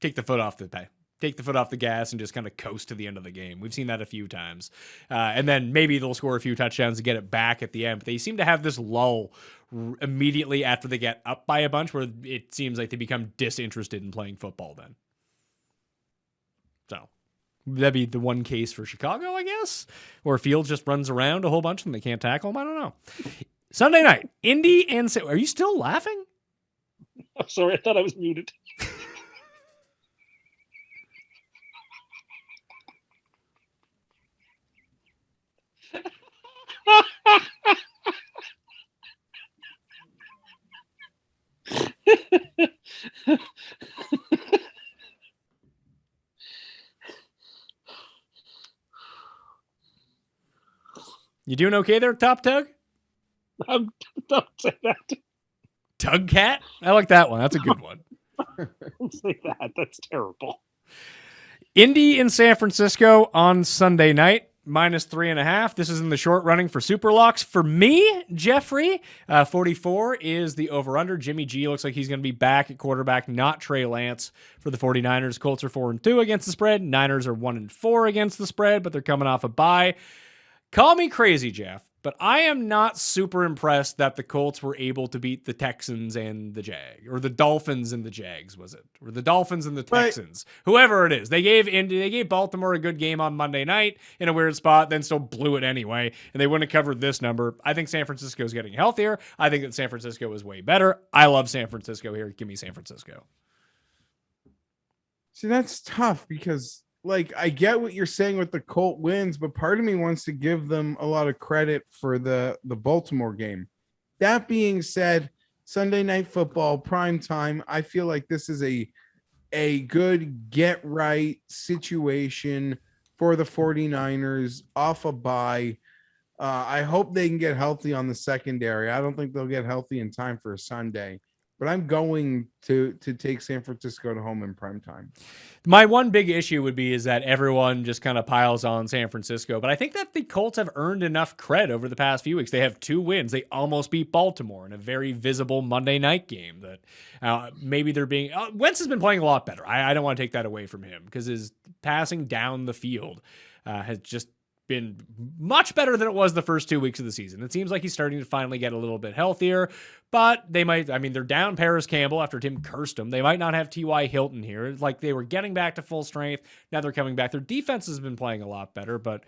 take the foot off the gas and just kind of coast to the end of the game. We've seen that a few times. And then maybe they'll score a few touchdowns to get it back at the end. But they seem to have this lull immediately after they get up by a bunch where it seems like they become disinterested in playing football then. So that'd be the one case for Chicago, I guess. Or Fields just runs around a whole bunch and they can't tackle him. I don't know. Sunday night, Indy and... Are you still laughing? I'm sorry. I thought I was muted. You doing okay there, Top Tug? Don't say that. Tug Cat? I like that one. That's a good one. Don't say that. That's terrible. Indy in San Francisco on Sunday night, minus 3.5. This is in the short running for Superlocks. For me, Jeffrey, 44 is the over-under. Jimmy G looks like he's going to be back at quarterback, not Trey Lance for the 49ers. Colts are 4-2 against the spread. Niners are 1-4 against the spread, but they're coming off a bye. Call me crazy, Geoff, but I am not super impressed that the Colts were able to beat the Texans and the Jags, or the Dolphins and the Jags, was it? Or the Dolphins and the Texans. Whoever it is. They gave Baltimore a good game on Monday night in a weird spot, then still blew it anyway, and they wouldn't have covered this number. I think San Francisco is getting healthier. I think that San Francisco is way better. I love San Francisco here. Give me San Francisco. See, that's tough because... I get what you're saying with the Colt wins, but part of me wants to give them a lot of credit for the Baltimore game. That being said, Sunday Night Football, prime time, I feel like this is a a good get right situation for the 49ers off a bye. I hope they can get healthy on the secondary. I don't think they'll get healthy in time for a Sunday, but I'm going to take San Francisco to home in prime time. My one big issue would be is that everyone just kind of piles on San Francisco, but I think that the Colts have earned enough cred over the past few weeks. They have 2 wins. They almost beat Baltimore in a very visible Monday night game that maybe they're being Wentz has been playing a lot better. I don't want to take that away from him because his passing down the field has just been much better than it was the first 2 weeks of the season. It seems like he's starting to finally get a little bit healthier, but they're down Paris Campbell after Tim cursed him. They might not have T.Y. Hilton here. It's like they were getting back to full strength. Now they're coming back. Their defense has been playing a lot better, but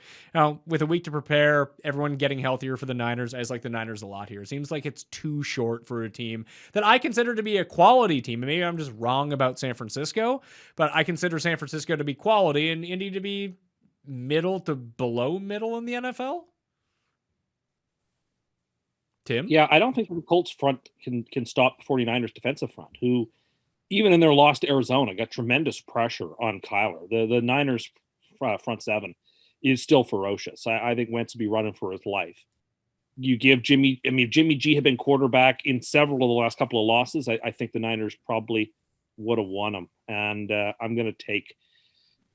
with a week to prepare, everyone getting healthier for the Niners. I just like the Niners a lot here. It seems like it's too short for a team that I consider to be a quality team. And maybe I'm just wrong about San Francisco, but I consider San Francisco to be quality and Indy to be middle to below middle in the NFL. Tim? Yeah, I don't think the Colts front can stop the 49ers defensive front, who even in their loss to Arizona got tremendous pressure on Kyler. The Niners front seven is still ferocious. I think Wentz will be running for his life. You give Jimmy G had been quarterback in several of the last couple of losses. I think the Niners probably would have won them. And I'm going to take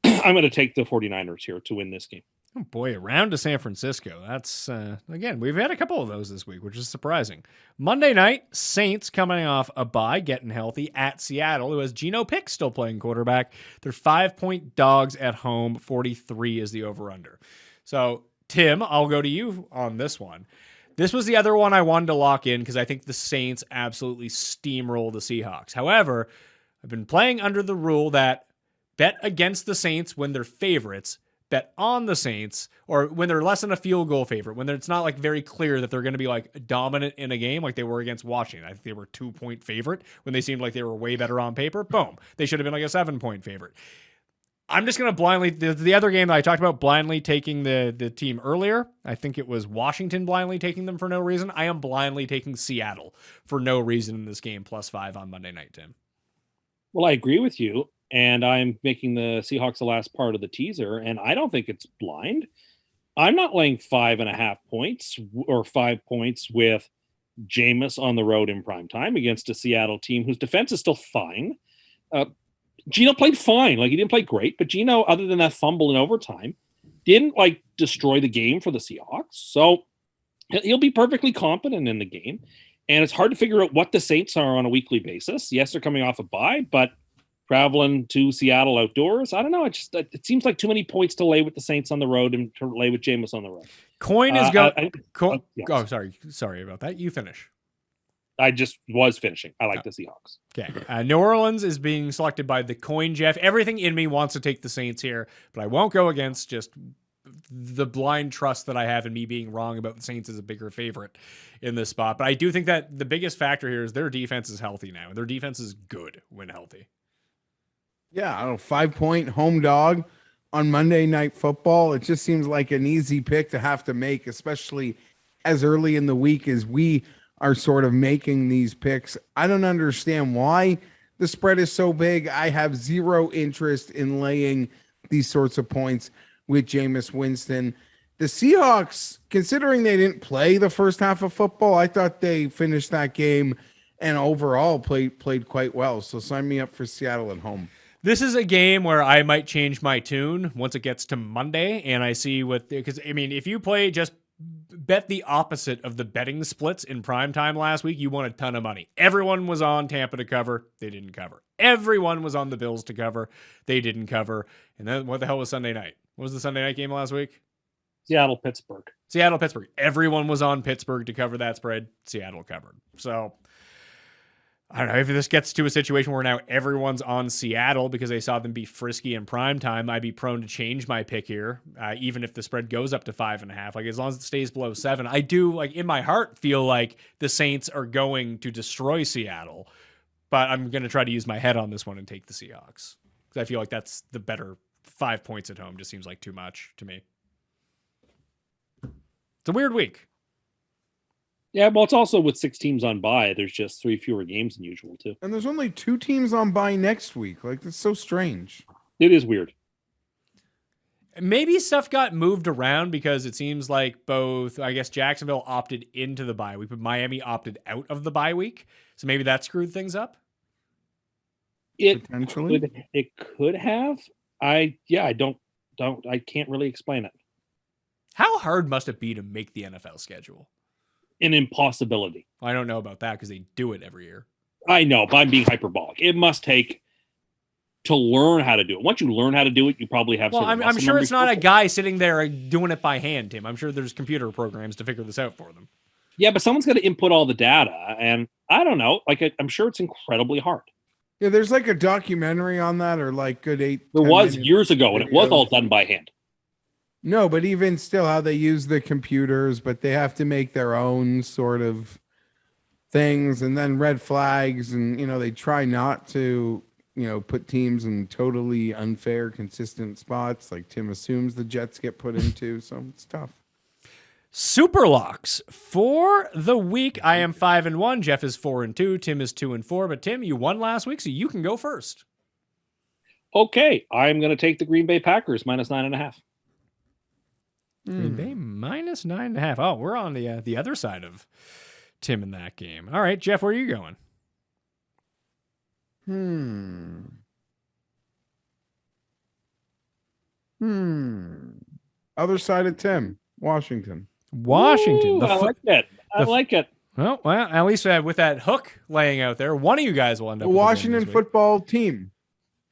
the 49ers here to win this game. Oh boy, around to San Francisco. That's, again, we've had a couple of those this week, which is surprising. Monday night, Saints coming off a bye, getting healthy at Seattle, who has Geno Pick still playing quarterback. They're 5-point dogs at home. 43 is the over-under. So, Tim, I'll go to you on this one. This was the other one I wanted to lock in because I think the Saints absolutely steamroll the Seahawks. However, I've been playing under the rule that bet against the Saints when they're favorites, bet on the Saints, or when they're less than a field goal favorite, when it's not like very clear that they're going to be like dominant in a game like they were against Washington. I think they were 2-point favorite when they seemed like they were way better on paper. Boom. They should have been like a 7-point favorite. I'm just going to blindly, the other game that I talked about blindly taking the team earlier, I think it was Washington blindly taking them for no reason. I am blindly taking Seattle for no reason in this game, +5 on Monday night, Tim. Well, I agree with you. And I'm making the Seahawks the last part of the teaser, and I don't think it's blind. I'm not laying 5.5 points or 5 points with Jameis on the road in prime time against a Seattle team whose defense is still fine. Geno played fine. Like, he didn't play great, but Geno, other than that fumble in overtime, didn't like destroy the game for the Seahawks. So he'll be perfectly competent in the game. And it's hard to figure out what the Saints are on a weekly basis. Yes, they're coming off a bye, but traveling to Seattle outdoors, I don't know. It seems like too many points to lay with the Saints on the road and to lay with Jameis on the road. Coin is going. Yes. Oh, sorry about that. You finish. I just was finishing. I like the Seahawks. Okay. New Orleans is being selected by the coin, Geoff. Everything in me wants to take the Saints here, but I won't go against just the blind trust that I have in me being wrong about the Saints as a bigger favorite in this spot. But I do think that the biggest factor here is their defense is healthy now. Their defense is good when healthy. Yeah, I don't know, 5-point home dog on Monday Night Football. It just seems like an easy pick to have to make, especially as early in the week as we are sort of making these picks. I don't understand why the spread is so big. I have zero interest in laying these sorts of points with Jameis Winston. The Seahawks, considering they didn't play the first half of football, I thought they finished that game and overall played quite well. So sign me up for Seattle at home. This is a game where I might change my tune once it gets to Monday and I see because I mean, if you play just bet the opposite of the betting splits in primetime last week, you won a ton of money. Everyone was on Tampa to cover. They didn't cover. Everyone was on the Bills to cover. They didn't cover. And then what the hell was Sunday night? What was the Sunday night game last week? Seattle-Pittsburgh. Seattle-Pittsburgh. Everyone was on Pittsburgh to cover that spread. Seattle covered. So I don't know if this gets to a situation where now everyone's on Seattle because they saw them be frisky in prime time. I'd be prone to change my pick here, even if the spread goes up to 5.5. Like, as long as it stays below 7, I do, like, in my heart feel like the Saints are going to destroy Seattle, but I'm going to try to use my head on this one and take the Seahawks because I feel like that's the better 5 points at home. Just seems like too much to me. It's a weird week. Yeah, well, it's also with 6 teams on bye. There's just 3 fewer games than usual, too. And there's only 2 teams on bye next week. Like, that's so strange. It is weird. Maybe stuff got moved around because it seems like both, I guess, Jacksonville opted into the bye week, but Miami opted out of the bye week. So maybe that screwed things up. Potentially. It could have. I can't really explain it. How hard must it be to make the NFL schedule? An impossibility. I don't know about that because they do it every year. I know, but I'm being hyperbolic. It must take to learn how to do it. Once you learn how to do it, you probably have. Well, I'm sure it's not a guy sitting there doing it by hand, Tim. I'm sure there's computer programs to figure this out for them. Yeah, but someone's got to input all the data, and I don't know. Like, I'm sure it's incredibly hard. Yeah, there's like a documentary on that, or like good 8. There 10 was minute years ago, and it was videos. all done by hand. No, but even still, how they use the computers, but they have to make their own sort of things, and then red flags, and they try not to, put teams in totally unfair, consistent spots. Like Tim assumes the Jets get put into, so it's tough. Superlocks for the week. I am 5-1. Geoff is 4-2. Tim is 2-4. But Tim, you won last week, so you can go first. Okay, I'm going to take the Green Bay Packers minus 9.5. Green Bay minus 9.5. Oh, we're on the other side of Tim in that game. All right, Geoff, where are you going? Other side of Tim, Washington. Washington. Ooh, I like it. I like it. Well, at least with that hook laying out there, one of you guys will end up The with a win Washington this week. football team.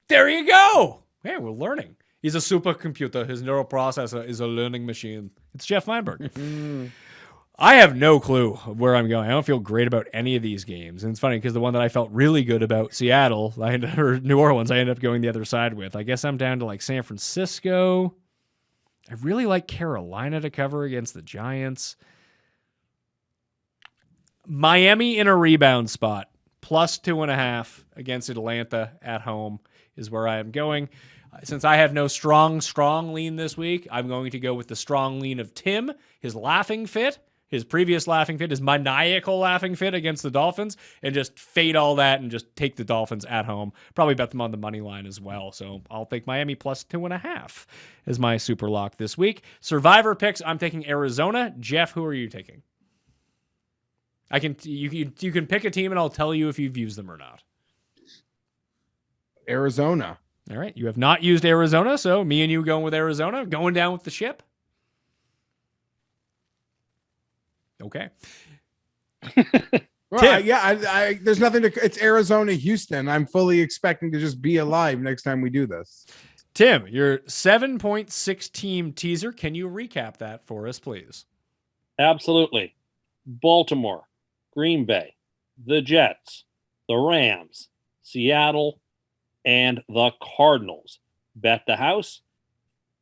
There you go. Hey, we're learning. He's a supercomputer. His neural processor is a learning machine. It's Geoff Fienberg. I have no clue where I'm going. I don't feel great about any of these games. And it's funny because the one that I felt really good about, Seattle, or New Orleans, I ended up going the other side with. I guess I'm down to like San Francisco. I really like Carolina to cover against the Giants. Miami in a rebound spot, plus 2.5 against Atlanta at home is where I am going. Since I have no strong lean this week, I'm going to go with the strong lean of Tim, his laughing fit, his previous laughing fit, his maniacal laughing fit against the Dolphins, and just fade all that and just take the Dolphins at home. Probably bet them on the money line as well. So I'll take Miami plus 2.5 as my super lock this week. Survivor picks, I'm taking Arizona. Geoff, who are you taking? You can pick a team and I'll tell you if you've used them or not. Arizona. All right. You have not used Arizona, so me and you going with Arizona, going down with the ship. Okay. Well, I there's nothing to. It's Arizona, Houston. I'm fully expecting to just be alive next time we do this. Tim, your 7.6 team teaser. Can you recap that for us, please? Absolutely. Baltimore, Green Bay, the Jets, the Rams, Seattle, and the Cardinals. Bet the house,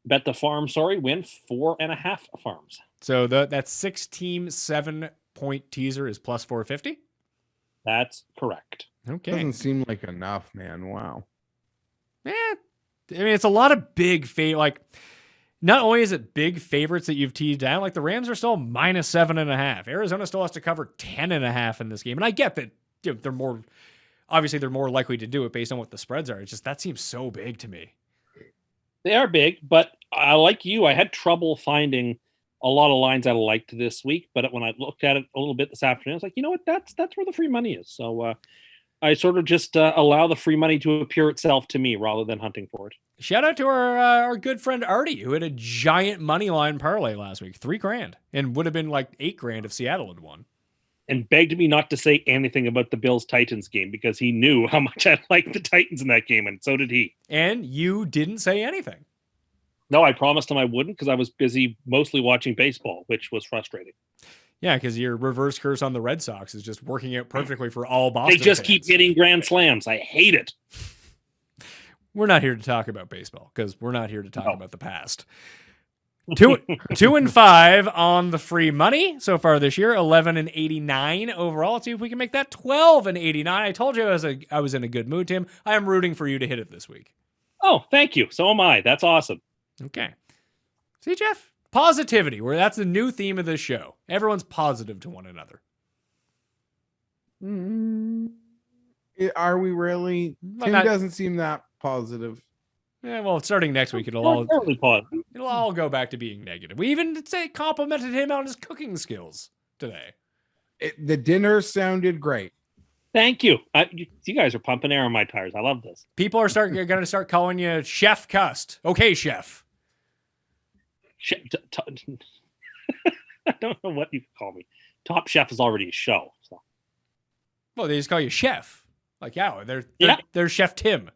bet the farm, win 4.5 farms. So that 6-team 7-point teaser is plus 450? That's correct. Okay. Doesn't seem like enough, man. Wow. I mean, it's a lot of big like not only is it big favorites that you've teased down, like the Rams are still minus 7.5. Arizona still has to cover 10.5 in this game. And I get that they're more likely to do it based on what the spreads are. It's just that seems so big to me. They are big, but like you, I had trouble finding a lot of lines I liked this week. But when I looked at it a little bit this afternoon, I was like, you know what? That's where the free money is. So I sort of just allow the free money to appear itself to me rather than hunting for it. Shout out to our good friend Artie, who had a giant money line parlay last week, $3,000, and would have been like $8,000 if Seattle had won. And begged me not to say anything about the Bills-Titans game because he knew how much I liked the Titans in that game, and so did he. And you didn't say anything. No, I promised him I wouldn't because I was busy mostly watching baseball, which was frustrating. Yeah, because your reverse curse on the Red Sox is just working out perfectly for all Boston They just fans. keep hitting grand slams. I hate it. We're not here to talk about baseball because we're not here to talk about the past. 2-5 on the free money so far this year. 11-89 overall. Let's see if we can make that 12-89. I told you I was in a good mood, Tim. I am rooting for you to hit it this week. Oh, thank you. So am I. That's awesome. Okay. See, Geoff, Positivity, where that's the new theme of this show. Everyone's positive to one another. Are we really? Well, Tim not- doesn't seem that positive. Yeah, well, starting next week, it'll all Positive. go back to being negative. We even complimented him on his cooking skills today. The dinner sounded great. Thank you. You guys are pumping air on my tires. I love this. People are going to start calling you Chef Cust. Okay, Chef. I don't know what you call me. Top Chef is already a show. So. Well, they just call you Chef. Like, yeah, they're Chef Tim.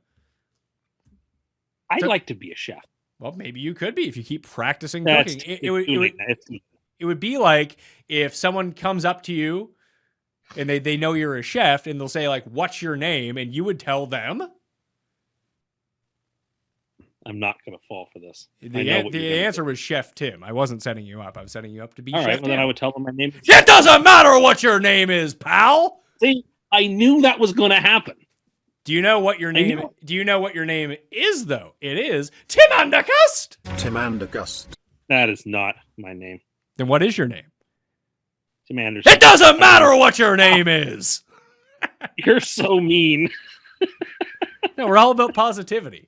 I'd like to be a chef. Well, maybe you could be if you keep practicing That's cooking. It would be like if someone comes up to you and they know you're a chef and they'll say, like, what's your name? And you would tell them. I'm not going to fall for this. The answer was Chef Tim. I wasn't setting you up. I was setting you up to be All Chef right, well, Tim. then I would tell them my name. It doesn't matter what your name is, pal. See, I knew that was going to happen. Do you know what your name? Do you know what your name is, though? It is Tim Undercust. Tim and Cust. That is not my name. Then what is your name? Tim Anderson. It doesn't matter what your name is. You're so mean. No, we're all about positivity.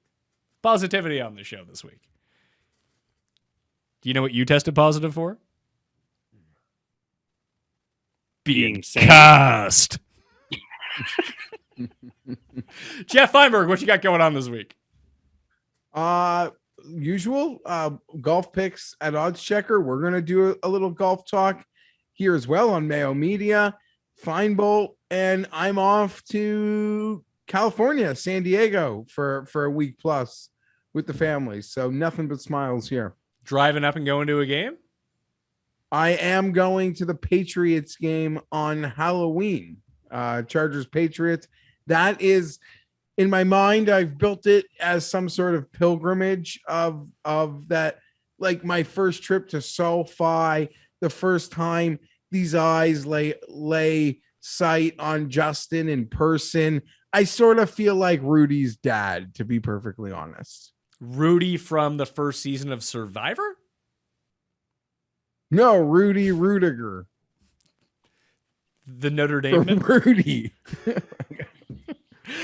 Positivity on the show this week. Do you know what you tested positive for? Being sane. Cust. Geoff Fienberg, what you got going on this week? Usual golf picks at Odds Checker. We're gonna do a little golf talk here as well on Mayo Media, Fine Bolt, and I'm off to California, San Diego for a week plus with the family. So nothing but smiles here. Driving up and going to a game? I am going to the Patriots game on Halloween. Chargers Patriots. That is, in my mind, I've built it as some sort of pilgrimage of that, like my first trip to SoFi, the first time these eyes lay sight on Justin in person. I sort of feel like Rudy's dad, to be perfectly honest. Rudy from the first season of Survivor? No, Rudy Rudiger. The Notre Dame man? Rudy.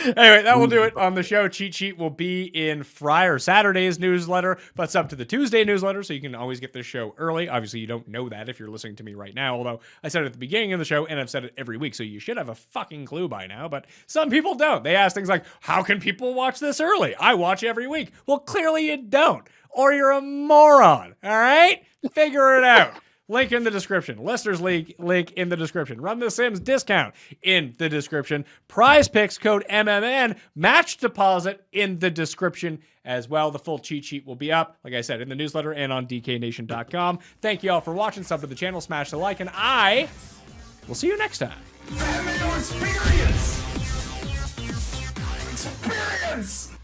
Anyway, that will do it on the show. Cheat Sheet will be in Saturday's newsletter, but it's up to the Tuesday newsletter, so you can always get this show early. Obviously, you don't know that if you're listening to me right now, although I said it at the beginning of the show, and I've said it every week, so you should have a fucking clue by now, but some people don't. They ask things like, how can people watch this early? I watch every week. Well, clearly you don't, or you're a moron, all right? Figure it out. Link in the description. Listeners link in the description. Run the Sims discount in the description. Prize Picks code MMN. Match deposit in the description as well. The full cheat sheet will be up, like I said, in the newsletter and on DKNation.com. Thank you all for watching. Sub to the channel. Smash the like. And I will see you next time. Mayo experience. Experience.